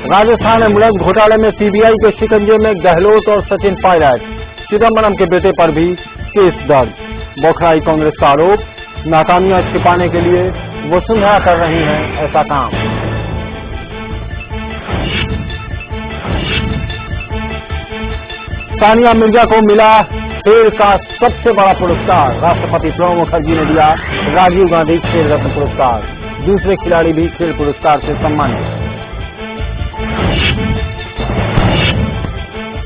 राजस्थान एम्बुलेंस घोटाले में सीबीआई के शिकंजे में गहलोत और सचिन पायलट, चिदम्बरम के बेटे पर भी केस दर्ज। बौखलाई कांग्रेस का आरोप, नाकामियां छिपाने के लिए वसुंधरा कर रही है ऐसा काम। सानिया मिर्जा को मिला खेल का सबसे बड़ा पुरस्कार। राष्ट्रपति प्रणब मुखर्जी ने दिया राजीव गांधी खेल रत्न पुरस्कार। दूसरे खिलाड़ी भी खेल पुरस्कार से सम्मानित।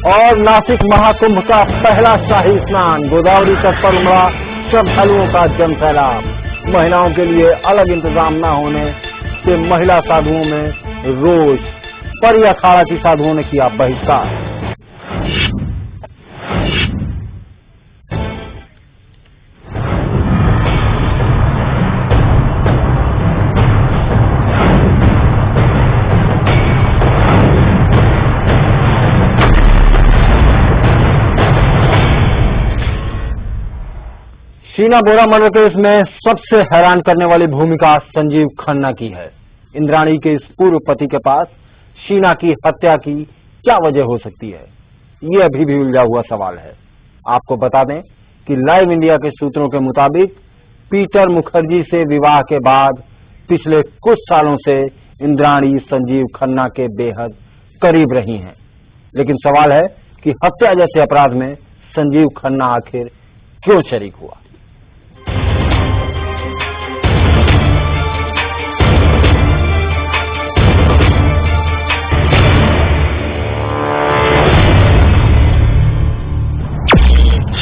और नासिक महाकुंभ का पहला शाही स्नान, गोदावरी तट पर उमड़ा श्रद्धालुओं का जन सैलाब। महिलाओं के लिए अलग इंतजाम न होने से महिला साधुओं में रोष। परी अखाड़ा की साधुओं ने किया बहिष्कार। शीना बोरा मर्डर केस में सबसे हैरान करने वाली भूमिका संजीव खन्ना की है। इंद्राणी के इस पूर्व पति के पास शीना की हत्या की क्या वजह हो सकती है, ये अभी भी उलझा हुआ सवाल है। आपको बता दें कि लाइव इंडिया के सूत्रों के मुताबिक पीटर मुखर्जी से विवाह के बाद पिछले कुछ सालों से इंद्राणी संजीव खन्ना के बेहद करीब रही हैं। लेकिन सवाल है कि हत्या जैसे अपराध में संजीव खन्ना आखिर क्यों शरीक हुआ।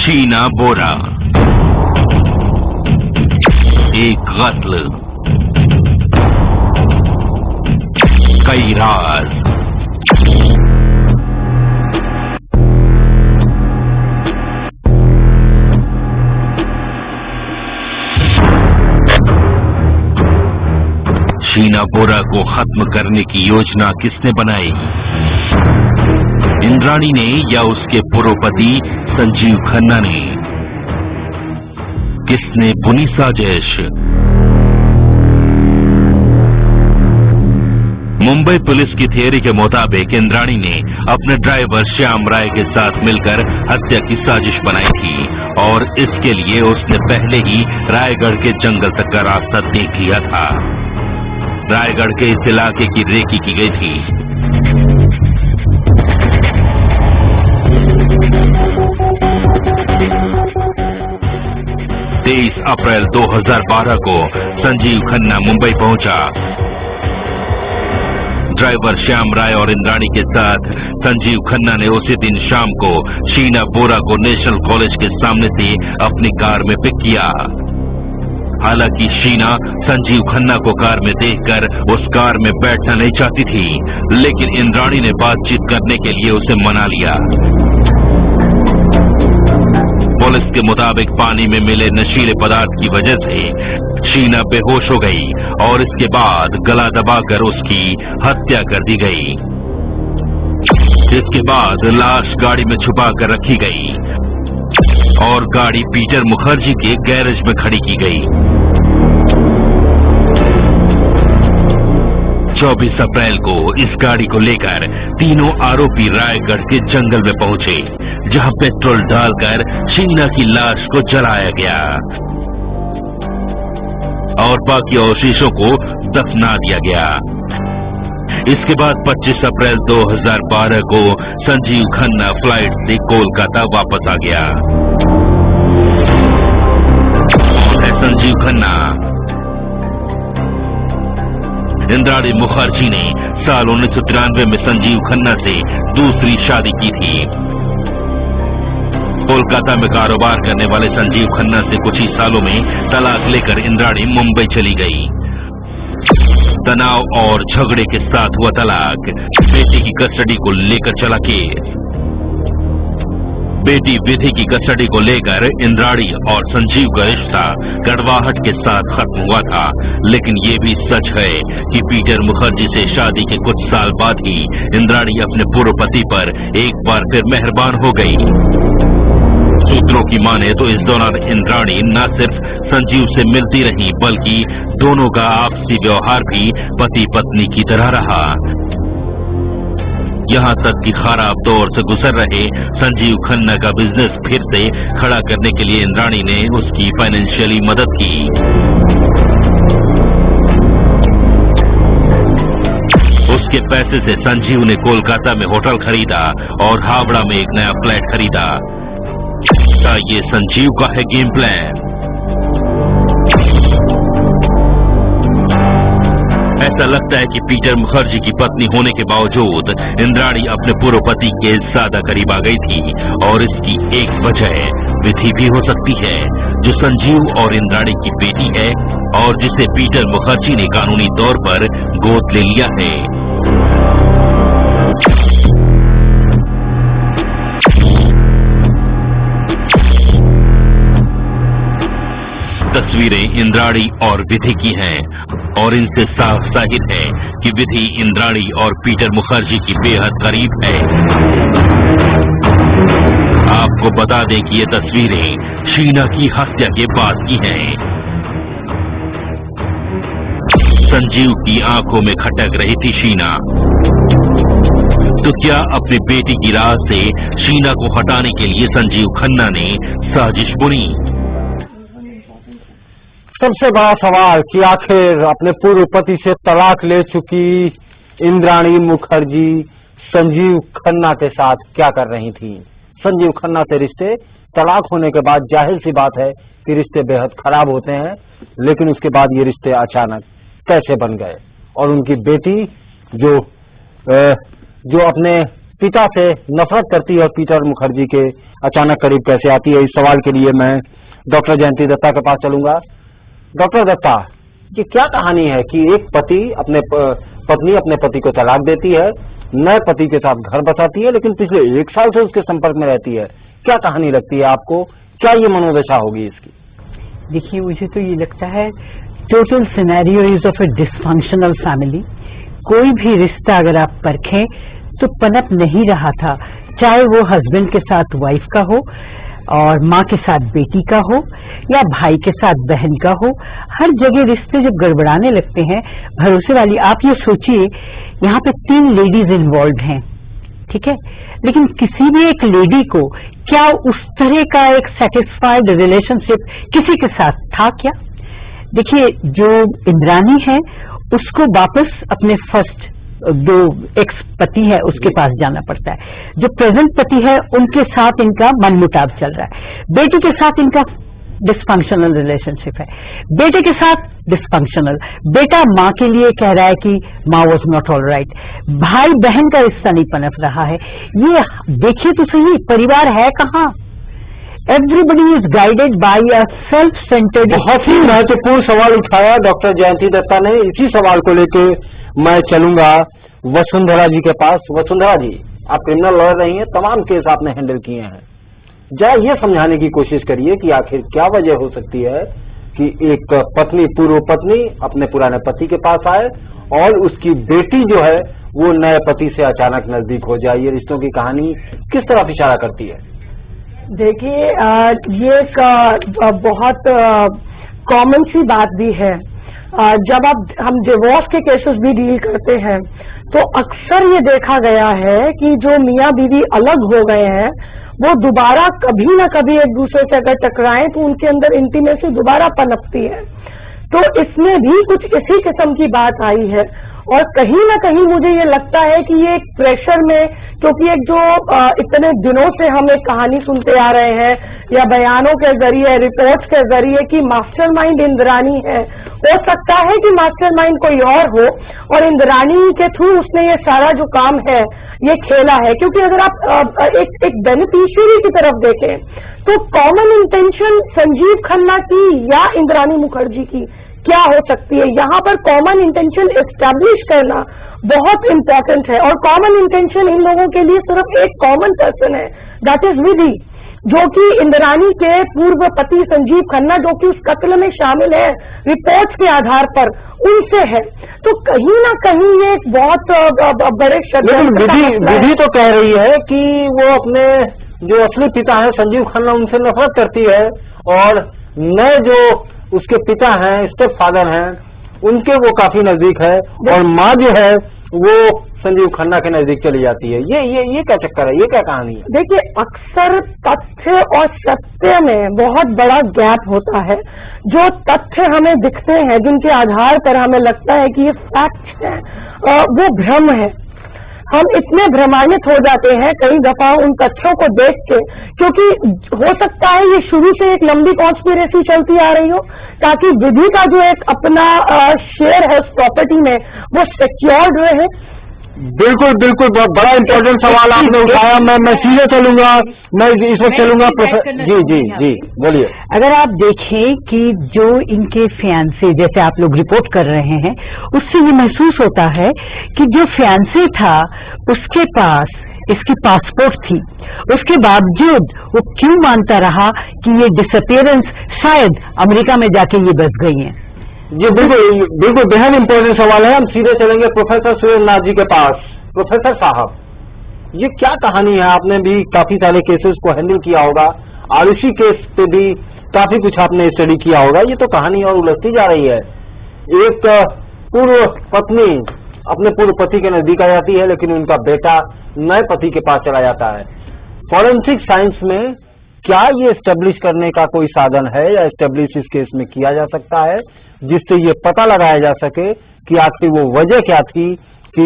शीना बोरा, एक कत्ल, कई राज। शीना बोरा को खत्म करने की योजना किसने बनाई? इंद्राणी ने या उसके पूर्व पति संजीव खन्ना ने? किसने बुनी साजिश? मुंबई पुलिस की थियरी के मुताबिक इंद्राणी ने अपने ड्राइवर श्याम राय के साथ मिलकर हत्या की साजिश बनाई थी और इसके लिए उसने पहले ही रायगढ़ के जंगल तक का रास्ता देख लिया था। रायगढ़ के इस इलाके की रेकी की गई थी। 23 अप्रैल 2012 को संजीव खन्ना मुंबई पहुंचा। ड्राइवर श्याम राय और इंद्राणी के साथ संजीव खन्ना ने उसी दिन शाम को शीना बोरा को नेशनल कॉलेज के सामने से अपनी कार में पिक किया। हालांकि शीना संजीव खन्ना को कार में देखकर उस कार में बैठना नहीं चाहती थी, लेकिन इंद्राणी ने बातचीत करने के लिए उसे मना लिया। पुलिस के मुताबिक पानी में मिले नशीले पदार्थ की वजह से शीना बेहोश हो गई और इसके बाद गला दबाकर उसकी हत्या कर दी गई। इसके बाद लाश गाड़ी में छुपा कर रखी गई और गाड़ी पीटर मुखर्जी के गैरेज में खड़ी की गई। 24 अप्रैल को इस गाड़ी को लेकर तीनों आरोपी रायगढ़ के जंगल में पहुंचे, जहां पेट्रोल डालकर शीना की लाश को जलाया गया और बाकी अवशेषों को दफना दिया गया। इसके बाद 25 अप्रैल 2012 को संजीव खन्ना फ्लाइट से कोलकाता वापस आ गया। कौन है संजीव खन्ना? इंद्राणी मुखर्जी ने साल 1993 में संजीव खन्ना से दूसरी शादी की थी। कोलकाता में कारोबार करने वाले संजीव खन्ना से कुछ ही सालों में तलाक लेकर इंद्राणी मुंबई चली गई। तनाव और झगड़े के साथ हुआ तलाक, बेटी की कस्टडी को लेकर चला केस। बेटी विधि की कस्टडी को लेकर इंद्राणी और संजीव का रिश्ता कड़वाहट के साथ खत्म हुआ था, लेकिन ये भी सच है कि पीटर मुखर्जी से शादी के कुछ साल बाद ही इंद्राणी अपने पूर्व पति पर एक बार फिर मेहरबान हो गई। सूत्रों की माने तो इस दौरान इंद्राणी न सिर्फ संजीव से मिलती रही, बल्कि दोनों का आपसी व्यवहार भी पति पत्नी की तरह रहा। यहाँ तक कि खराब दौर से गुजर रहे संजीव खन्ना का बिजनेस फिर से खड़ा करने के लिए इंद्राणी ने उसकी फाइनेंशियली मदद की। उसके पैसे से संजीव ने कोलकाता में होटल खरीदा और हावड़ा में एक नया फ्लैट खरीदा। क्या ये संजीव का है गेम प्लान? ऐसा लगता है कि पीटर मुखर्जी की पत्नी होने के बावजूद इंद्राणी अपने पूर्व पति के ज्यादा करीब आ गई थी, और इसकी एक वजह विधि भी हो सकती है, जो संजीव और इंद्राणी की बेटी है और जिसे पीटर मुखर्जी ने कानूनी तौर पर गोद ले लिया है। तस्वीरें इंद्राणी और विधि की हैं और इनसे साफ जाहिर है कि विधि इंद्राणी और पीटर मुखर्जी की बेहद करीब है। आपको बता दें कि ये तस्वीरें शीना की हत्या के बाद की हैं। संजीव की आंखों में खटक रही थी शीना। तो क्या अपनी बेटी की राह से शीना को हटाने के लिए संजीव खन्ना ने साजिश बुनी? सबसे बड़ा सवाल कि आखिर अपने पूर्व पति से तलाक ले चुकी इंद्राणी मुखर्जी संजीव खन्ना के साथ क्या कर रही थी। संजीव खन्ना से रिश्ते तलाक होने के बाद जाहिर सी बात है कि रिश्ते बेहद खराब होते हैं, लेकिन उसके बाद ये रिश्ते अचानक कैसे बन गए, और उनकी बेटी जो अपने पिता से नफरत करती है और पीटर मुखर्जी के अचानक करीब कैसे आती है। इस सवाल के लिए मैं डॉक्टर जयंती दत्ता के पास चलूंगा। डॉक्टर दत्ता, ये क्या कहानी है कि एक पत्नी अपने पति को तलाक देती है, नए पति के साथ घर बसाती है, लेकिन पिछले 1 साल से उसके संपर्क में रहती है। क्या कहानी लगती है आपको? क्या ये मनोदशा होगी इसकी? देखिए, मुझे तो ये लगता है total scenario is of A dysfunctional family. कोई भी रिश्ता अगर आप परखें तो पनप नहीं रहा था, चाहे वो हस्बैंड के साथ वाइफ का हो और माँ के साथ बेटी का हो या भाई के साथ बहन का हो। हर जगह रिश्ते जब गड़बड़ाने लगते हैं, भरोसे वाली, आप ये सोचिए यहाँ पे 3 लेडीज इन्वॉल्व हैं, ठीक है, लेकिन किसी भी एक लेडी को क्या उस तरह का एक सेटिस्फाइड रिलेशनशिप किसी के साथ था क्या? देखिए, जो इंद्राणी है उसको वापस अपने फर्स्ट जो एक्स पति है उसके पास जाना पड़ता है। जो प्रेजेंट पति है उनके साथ इनका मनमुटाव चल रहा है। बेटी के साथ इनका डिस्फंक्शनल रिलेशनशिप है, बेटे के साथ डिस्फंक्शनल। बेटा माँ के लिए कह रहा है कि माँ वॉज नॉट ऑल राइट। भाई बहन का रिश्ता नहीं पनप रहा है। ये देखिए तो सही, परिवार है कहाँ? Everybody is guided by a self centred. बहुत ही महत्वपूर्ण सवाल उठाया डॉक्टर जयंती दत्ता ने। इसी सवाल को लेकर मैं चलूंगा वसुंधरा जी के पास। वसुंधरा जी, आप क्रिमिनल लॉयर रही हैं, तमाम केस आपने हैंडल किए हैं। जरा ये समझाने की कोशिश करिए कि आखिर क्या वजह हो सकती है कि एक पत्नी, पूर्व पत्नी अपने पुराने पति के पास आए और उसकी बेटी जो है वो नए पति से अचानक नजदीक हो जाए। ये रिश्तों की कहानी किस तरफ इशारा करती है? देखिए, ये एक बहुत कॉमन सी बात भी है। जब हम डिवोर्स के केसेस भी डील करते हैं तो अक्सर ये देखा गया है कि जो मियाँ बीवी अलग हो गए हैं वो दोबारा कभी ना कभी एक दूसरे से अगर टकराएं तो उनके अंदर इंटीमेसी दोबारा पनपती है। तो इसमें भी कुछ इसी किस्म की बात आई है, और कहीं ना कहीं मुझे ये लगता है कि ये एक प्रेशर में, क्योंकि एक जो इतने दिनों से हम एक कहानी सुनते आ रहे हैं या बयानों के जरिए, रिपोर्ट्स के जरिए कि मास्टरमाइंड इंद्राणी है, हो सकता है कि मास्टरमाइंड कोई और हो और इंद्राणी के थ्रू उसने ये सारा जो काम है ये खेला है। क्योंकि अगर आप एक बेनिफिशियरी की तरफ देखें तो कॉमन इंटेंशन संजीव खन्ना की या इंद्राणी मुखर्जी की क्या हो सकती है, यहाँ पर कॉमन इंटेंशन एस्टैब्लिश करना बहुत इंपॉर्टेंट है। और कॉमन इंटेंशन इन लोगों के लिए सिर्फ एक कॉमन पर्सन है, दैट इज विधि, जो कि इंद्राणी के पूर्व पति संजीव खन्ना, जो कि उस कत्ल में शामिल है रिपोर्ट्स के आधार पर, उनसे है। तो कहीं ना कहीं ये एक बहुत बड़े विधि तो कह रही है कि वो अपने जो असली पिता है संजीव खन्ना उनसे नफरत करती है, और नए जो उसके पिता हैं, स्टेप फादर हैं, उनके वो काफी नजदीक है, और माँ जो है वो संजीव खन्ना के नजदीक चली जाती है। ये क्या चक्कर है, ये क्या कहानी है? देखिए, अक्सर तथ्य और सत्य में बहुत बड़ा गैप होता है। जो तथ्य हमें दिखते हैं, जिनके आधार पर हमें लगता है कि ये फैक्ट है, वो भ्रम है। हम इतने भ्रमान्वित हो जाते हैं कई दफा उन तथ्यों को देख के, क्योंकि हो सकता है ये शुरू से एक लंबी कॉन्स्पिरेसी चलती आ रही हो, ताकि विधि का जो एक अपना शेयर है उस प्रॉपर्टी में वो सिक्योर्ड रहे। बिल्कुल बिल्कुल, बहुत बड़ा इंपॉर्टेंट सवाल आपने उठाया। मैं सीधे चलूंगा, मैं इस वक्त चलूंगा जी, बोलिए। अगर आप देखें कि जो इनके फियांसे, जैसे आप लोग रिपोर्ट कर रहे हैं, उससे ये महसूस होता है कि जो फियांसे था उसके पास इसकी पासपोर्ट थी, उसके बावजूद वो क्यों मानता रहा कि ये डिसअपियरेंस शायद अमेरिका में जाके ये बस गई हैं। जी बिल्कुल बेहद इंपॉर्टेंट सवाल है। हम सीधे चलेंगे प्रोफेसर सुरेंद्रनाथ जी के पास। प्रोफेसर साहब, ये क्या कहानी है? आपने भी काफी सारे केसेस को हैंडल किया होगा, आरुषि केस पे भी काफी कुछ आपने स्टडी किया होगा। ये तो कहानी और उलझती जा रही है। एक पूर्व पत्नी अपने पूर्व पति के नजदीक आ जाती है, लेकिन उनका बेटा नए पति के पास चला जाता है। फॉरेंसिक साइंस में क्या ये एस्टेब्लिश करने का कोई साधन है, या एस्टेब्लिश इस केस में किया जा सकता है, जिससे ये पता लगाया जा सके कि आखिर वो वजह क्या थी कि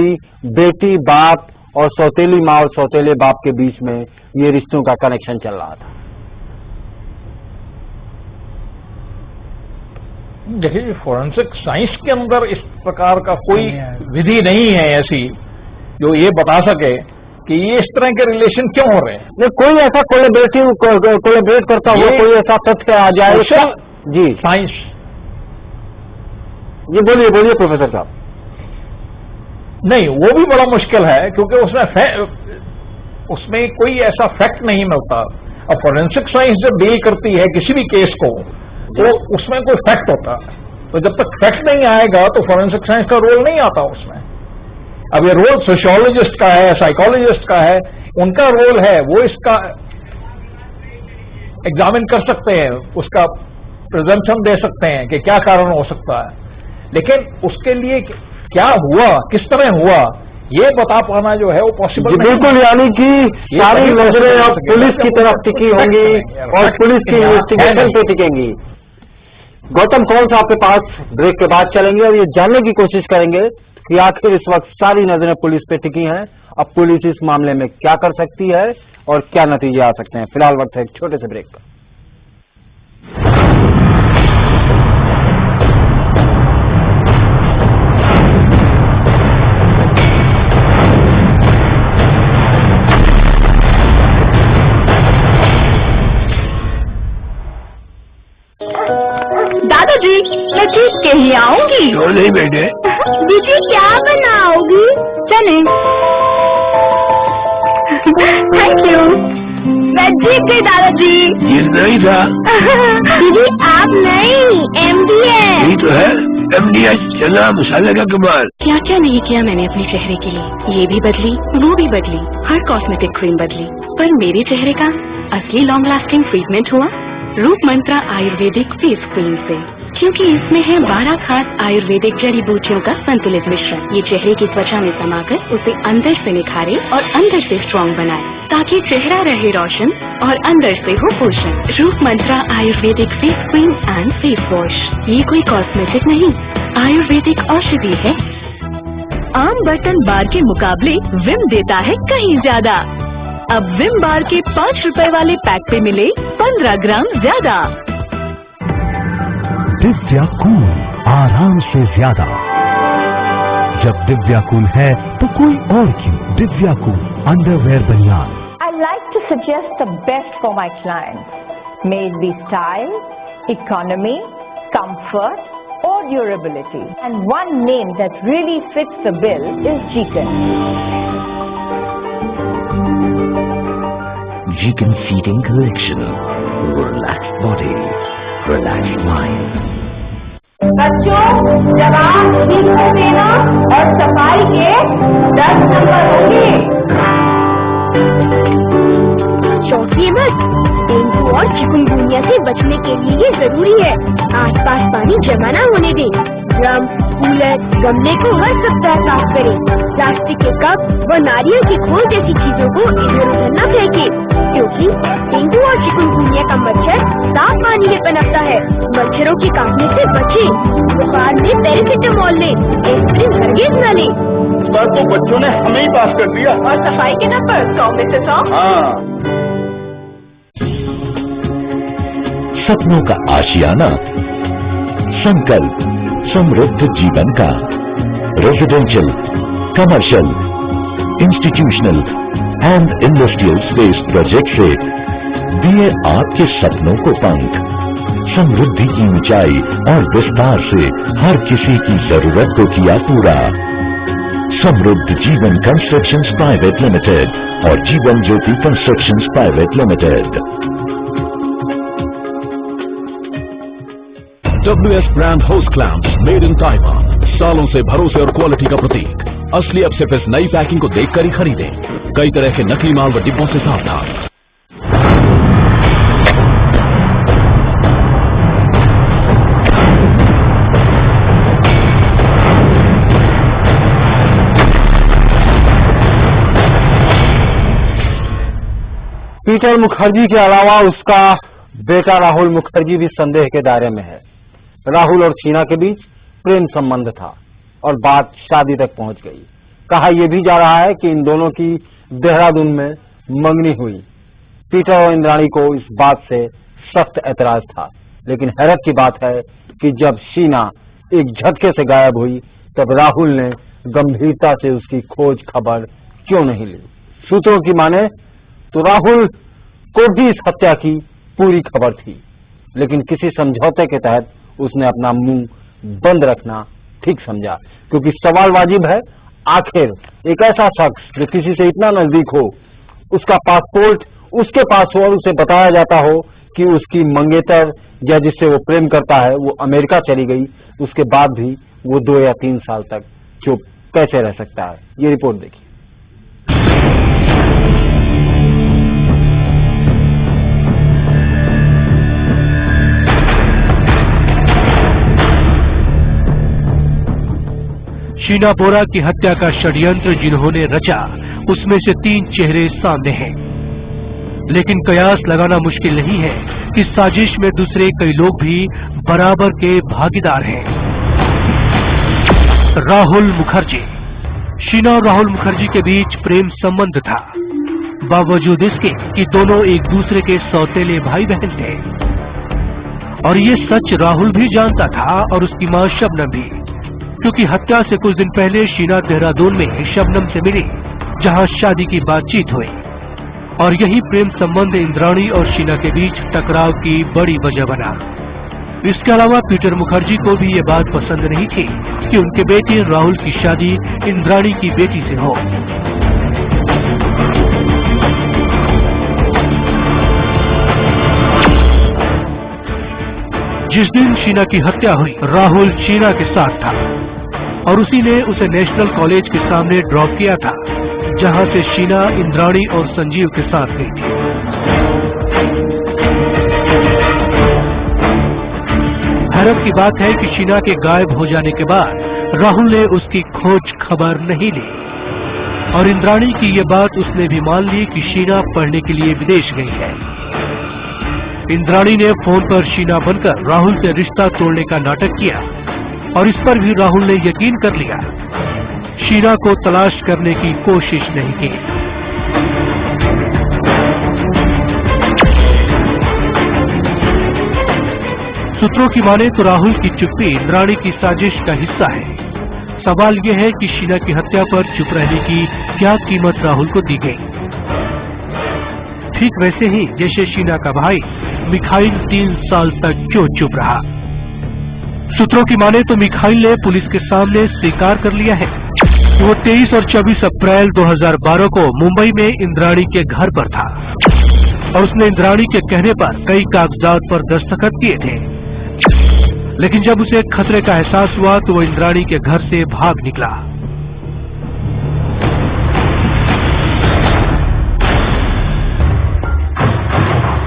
बेटी बाप और सौतेली माँ और सौतेले बाप के बीच में ये रिश्तों का कनेक्शन चल रहा था? देखिए, फोरेंसिक साइंस के अंदर इस प्रकार का कोई विधि नहीं है ऐसी जो ये बता सके कि ये इस तरह के रिलेशन क्यों हो रहे हैं। कोई ऐसा कोलैबोरेट करता हुआ कोई ऐसा तथ्य आ जाए जी? साइंस, ये बोलिए प्रोफेसर साहब। नहीं, वो भी बड़ा मुश्किल है, क्योंकि उसमें कोई ऐसा फैक्ट नहीं मिलता। अब फोरेंसिक साइंस जब डील करती है किसी भी केस को, तो उसमें कोई फैक्ट होता है। तो जब तक फैक्ट नहीं आएगा तो फोरेंसिक साइंस का रोल नहीं आता उसमें। अब ये रोल सोशियोलॉजिस्ट का है, साइकोलॉजिस्ट का है, उनका रोल है, वो इसका एग्जामिन कर सकते हैं, उसका प्रिजम्पशन दे सकते हैं कि क्या कारण हो सकता है, लेकिन उसके लिए क्या हुआ, किस तरह हुआ, ये बता पाना जो है वो पॉसिबल नहीं। बिल्कुल, यानी कि सारी नजरें अब पुलिस की तरफ टिकी होंगी और पुलिस की इन्वेस्टिगेशन पे टिकेंगी। गौतम कौन सा आपके पास ब्रेक के बाद चलेंगे और ये जानने की कोशिश करेंगे कि आखिर इस वक्त सारी नजरें पुलिस पे टिकी हैं। अब पुलिस इस मामले में क्या कर सकती है और क्या नतीजे आ सकते हैं। फिलहाल वक्त है एक छोटे से ब्रेक का। दादाजी, मैं जीत के ही आऊंगी। क्यों नहीं बेटे? दीदी क्या बनाओगी? चने। Thank you. मैं जीत गई दादाजी। जीत नहीं था। दीदी आप नहीं, एमडी है। यही तो है, एमडी है। चना मसाले का कमाल। क्या क्या नहीं किया मैंने अपने चेहरे के लिए। ये भी बदली, वो भी बदली, हर कॉस्मेटिक क्रीम बदली, पर मेरे चेहरे का असली लॉन्ग लास्टिंग ट्रीटमेंट हुआ रूप मंत्रा आयुर्वेदिक फेस क्रीम से, क्योंकि इसमें है 12 खास आयुर्वेदिक जड़ी बूटियों का संतुलित मिश्रण। ये चेहरे की त्वचा में समाकर उसे अंदर से निखारे और अंदर से स्ट्रॉन्ग बनाए, ताकि चेहरा रहे रोशन और अंदर से हो पोषण। Roop Mantra ayurvedic face cream and face wash, ये कोई कॉस्मेटिक नहीं, आयुर्वेदिक औषधि है। आम बर्तन बार के मुकाबले विम देता है कहीं ज्यादा। अब विम बार के 5 रुपए वाले पैक पे मिले 15 ग्राम ज्यादा। दिव्या कूल, आराम से ज्यादा। जब दिव्या कूल है तो कोई और क्यों? दिव्या कूल अंडरवेयर बनियान। I like to suggest the best for my clients. May it be style, economy, comfort or durability. And one name that really fits the bill is Jikan. Jikan Feeding Collection. Relaxed body, relaxed mind. बच्चों, जवाब ठीक से देना और सफाई के 10 number होंगे। चौंकिए मत, डेंगू और चिकुनगुनिया से बचने के लिए ये जरूरी है। आसपास पानी जमा ना होने दें। ड्रम, कूलर, गमले को हर सप्ताह साफ करें। प्लास्टिक के कप व नारियल की खोल जैसी चीजों को इधर उधर न फेंकें, क्योंकि डेंगू और चिकनगुनिया का मच्छर साफ पानी में पनपता है। मच्छरों के काटने से बचें। बुखार में पैरासिटामोल लें, एस्प्रिन हरगिज न लें। इस बार तो बच्चों ने हमें ही पास कर दिया। और सफाई के नाम पर 100 में से 100। हाँ। सपनों का आशियाना, संकल्प समृद्ध जीवन का। Residential, commercial, institutional and industrial space project से दिए आपके सपनों को पंख। समृद्धि की ऊंचाई और विस्तार से हर किसी की जरूरत को किया पूरा। समृद्ध जीवन कंस्ट्रक्शंस प्राइवेट लिमिटेड और Jeevan Jyoti constructions private limited. WS brand hose clamps made in Taiwan, सालों से भरोसे और क्वालिटी का प्रतीक। असली अब सिर्फ इस नई पैकिंग को देखकर ही खरीदें। कई तरह के नकली माल व डिब्बों से सावधान। पीटर मुखर्जी के अलावा उसका बेटा राहुल मुखर्जी भी संदेह के दायरे में है। राहुल और शीना के बीच प्रेम संबंध था और बात शादी तक पहुंच गई। कहा यह भी जा रहा है कि इन दोनों की देहरादून में मंगनी हुई। पीटर और इंद्राणी को इस बात से सख्त ऐतराज था, लेकिन हैरत की बात है कि जब शीना एक झटके से गायब हुई तब राहुल ने गंभीरता से उसकी खोज खबर क्यों नहीं ली। सूत्रों की माने तो राहुल को भी इस हत्या की पूरी खबर थी, लेकिन किसी समझौते के तहत उसने अपना मुंह बंद रखना ठीक समझा, क्योंकि सवाल वाजिब है, आखिर एक ऐसा शख्स जो किसी से इतना नजदीक हो, उसका पासपोर्ट उसके पास हो और उसे बताया जाता हो कि उसकी मंगेतर या जिससे वो प्रेम करता है वो अमेरिका चली गई, उसके बाद भी वो 2 या 3 साल तक चुप कैसे रह सकता है। ये रिपोर्ट देखिए। शीना बोरा की हत्या का षड्यंत्र जिन्होंने रचा, उसमें से 3 चेहरे सामने हैं, लेकिन कयास लगाना मुश्किल नहीं है कि साजिश में दूसरे कई लोग भी बराबर के भागीदार हैं। राहुल मुखर्जी। शीना और राहुल मुखर्जी के बीच प्रेम संबंध था, बावजूद इसके कि दोनों एक दूसरे के सौतेले भाई बहन थे। और ये सच राहुल भी जानता था और उसकी मां शबनम भी, क्योंकि हत्या से कुछ दिन पहले शीना देहरादून में शबनम से मिली, जहां शादी की बातचीत हुई। और यही प्रेम संबंध इंद्राणी और शीना के बीच टकराव की बड़ी वजह बना। इसके अलावा पीटर मुखर्जी को भी ये बात पसंद नहीं थी कि उनके बेटे राहुल की शादी इंद्राणी की बेटी से हो। जिस दिन शीना की हत्या हुई, राहुल शीना के साथ था और उसी ने उसे नेशनल कॉलेज के सामने ड्रॉप किया था, जहां से शीना इंद्राणी और संजीव के साथ गई थी। हैरत की बात है कि शीना के गायब हो जाने के बाद राहुल ने उसकी खोज खबर नहीं ली और इंद्राणी की ये बात उसने भी मान ली कि शीना पढ़ने के लिए विदेश गई है। इंद्राणी ने फोन पर शीना बनकर राहुल से रिश्ता तोड़ने का नाटक किया और इस पर भी राहुल ने यकीन कर लिया। शीना को तलाश करने की कोशिश नहीं की। सूत्रों की माने तो राहुल की चुप्पी इंद्राणी की साजिश का हिस्सा है। सवाल यह है कि शीना की हत्या पर चुप रहने की क्या कीमत राहुल को दी गई। ठीक वैसे ही जैसे शीना का भाई मिखाइल 3 साल तक क्यों चुप रहा। सूत्रों की माने तो मिखाइल ने पुलिस के सामने स्वीकार कर लिया है कि वो 23 और 24 अप्रैल 2012 को मुंबई में इंद्राणी के घर पर था और उसने इंद्राणी के कहने पर कई कागजात पर दस्तखत किए थे। लेकिन जब उसे खतरे का एहसास हुआ तो वो इंद्राणी के घर से भाग निकला।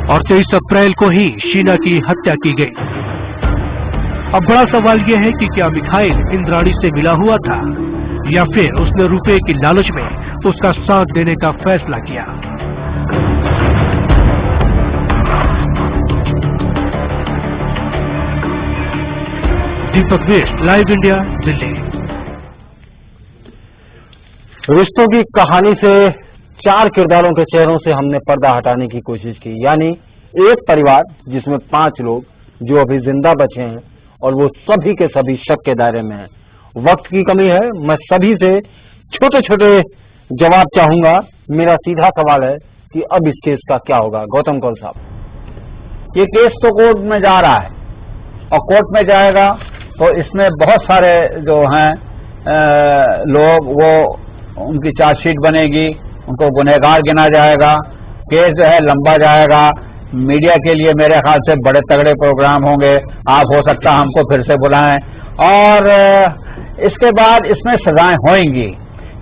और 23 अप्रैल को ही शीना की हत्या की गई। अब बड़ा सवाल यह है कि क्या मिखाइल इंद्राणी से मिला हुआ था या फिर उसने रुपए की लालच में उसका साथ देने का फैसला किया। दीपक वेस्ट, लाइव इंडिया, दिल्ली। रिश्तों की कहानी से 4 किरदारों के चेहरों से हमने पर्दा हटाने की कोशिश की, यानी एक परिवार जिसमें 5 लोग जो अभी जिंदा बचे हैं और वो सभी के सभी शक के दायरे में हैं। वक्त की कमी है, मैं सभी से छोटे छोटे जवाब चाहूंगा। मेरा सीधा सवाल है कि अब इस केस का क्या होगा? गौतम कौल साहब, ये केस तो कोर्ट में जा रहा है और कोर्ट में जाएगा तो इसमें बहुत सारे जो हैं लोग, वो उनकी चार्जशीट बनेगी, उनको गुनहगार गिना जाएगा, केस जो है लंबा जाएगा। मीडिया के लिए मेरे ख्याल से बड़े तगड़े प्रोग्राम होंगे, आप हो सकता है हमको फिर से बुलाएं, और इसके बाद इसमें सजाएं होंगी।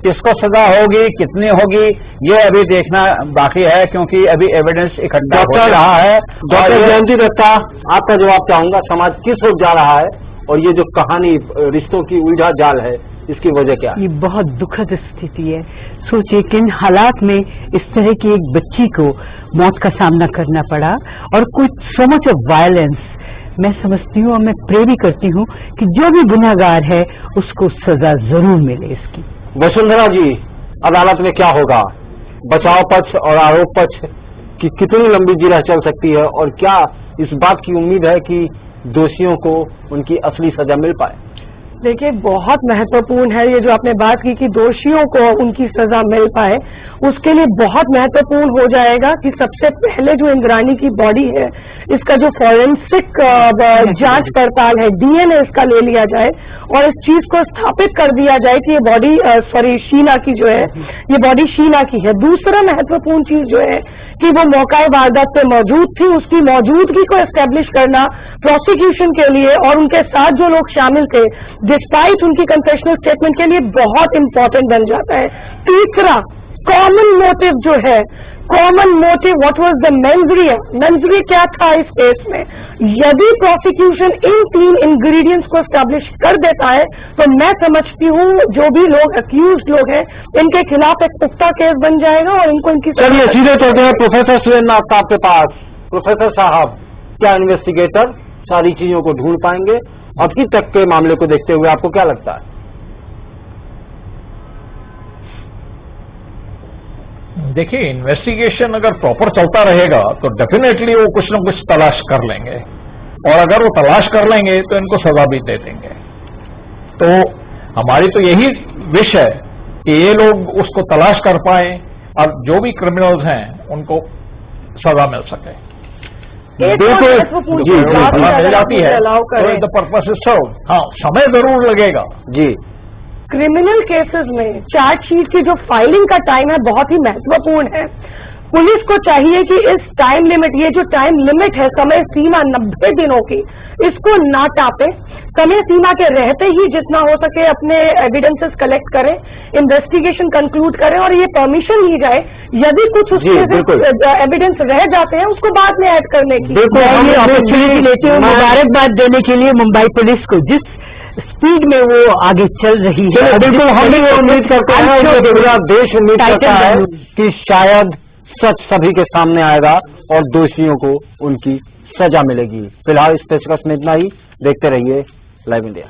किसको सजा होगी, कितनी होगी, ये अभी देखना बाकी है, क्योंकि अभी एविडेंस इकट्ठा हो रहा है। डॉक्टर जयंती दत्ता, आपका जवाब चाहूंगा। समाज किस ओर जा रहा है और ये जो कहानी रिश्तों की उलझा जाल है, इसकी वजह क्या है? ये बहुत दुखद स्थिति है। सोचिए किन हालात में इस तरह की एक बच्ची को मौत का सामना करना पड़ा, और कुछ सो मच ऑफ वायलेंस। मैं समझती हूँ और मैं प्रे भी करती हूँ कि जो भी गुनहगार है उसको सजा जरूर मिले इसकी। वसुंधरा जी, अदालत में क्या होगा? बचाव पक्ष और आरोप पक्ष की कितनी लंबी जिरह चल सकती है, और क्या इस बात की उम्मीद है कि दोषियों को उनकी असली सजा मिल पाए? देखिए, बहुत महत्वपूर्ण है ये जो आपने बात की कि दोषियों को उनकी सजा मिल पाए। उसके लिए बहुत महत्वपूर्ण हो जाएगा कि सबसे पहले जो इंद्राणी की बॉडी है, इसका जो फॉरेंसिक जांच पड़ताल है, डीएनए इसका ले लिया जाए और इस चीज को स्थापित कर दिया जाए कि ये बॉडी शीना की जो है, ये बॉडी शीना की है। दूसरा महत्वपूर्ण चीज जो है कि वो मौका वारदात पे मौजूद थी, उसकी मौजूदगी को एस्टेब्लिश करना प्रोसिक्यूशन के लिए और उनके साथ जो लोग शामिल थे डिस्पाइट उनकी कन्फेशनल स्टेटमेंट के लिए बहुत इंपॉर्टेंट बन जाता है। तीसरा, कॉमन मोटिव जो है, common motive, what was the mens rea क्या था इस केस में? यदि प्रोसिक्यूशन इन 3 इंग्रेडिएंट्स को एस्टैब्लिश कर देता है तो मैं समझती हूँ जो भी लोग अक्यूज्ड लोग हैं इनके खिलाफ एक पुख्ता केस बन जाएगा और इनको इनकी। चलिए सीधे चलते हैं प्रोफेसर सुरेंद्रनाथ साहब के पास। प्रोफेसर साहब, क्या इन्वेस्टिगेटर सारी चीजों को ढूंढ पाएंगे? अभी तक के मामले को देखते हुए आपको क्या लगता है? देखिए, इन्वेस्टिगेशन अगर प्रॉपर चलता रहेगा तो डेफिनेटली वो कुछ न कुछ तलाश कर लेंगे, और अगर वो तलाश कर लेंगे तो इनको सजा भी दे देंगे। तो हमारी तो यही विश है कि ये लोग उसको तलाश कर पाए और जो भी क्रिमिनल्स हैं उनको सजा मिल सके। मिल जाती है तो पर्पस इज सर्व्ड। हाँ, समय जरूर लगेगा जी। क्रिमिनल केसेस में चार्जशीट की जो फाइलिंग का टाइम है बहुत ही महत्वपूर्ण है। पुलिस को चाहिए कि इस टाइम लिमिट, ये जो टाइम लिमिट है, समय सीमा 90 दिनों की, इसको ना टापे। समय सीमा के रहते ही जितना हो सके अपने एविडेंसेस कलेक्ट करें, इन्वेस्टिगेशन कंक्लूड करें और ये परमिशन ली जाए यदि कुछ उसके एविडेंस रह जाते हैं उसको बाद में ऐड करने की। अपॉर्चुनिटी लेते हुए मुबारकबाद देने के लिए मुंबई पुलिस को, जिस स्पीड में वो आगे चल रही है। बिल्कुल, हम भी उम्मीद करते हैं, पूरा देश उम्मीद करता है कि शायद सच सभी के सामने आएगा और दोषियों को उनकी सजा मिलेगी। फिलहाल इस पेशकश में इतना ही। देखते रहिए लाइव इंडिया।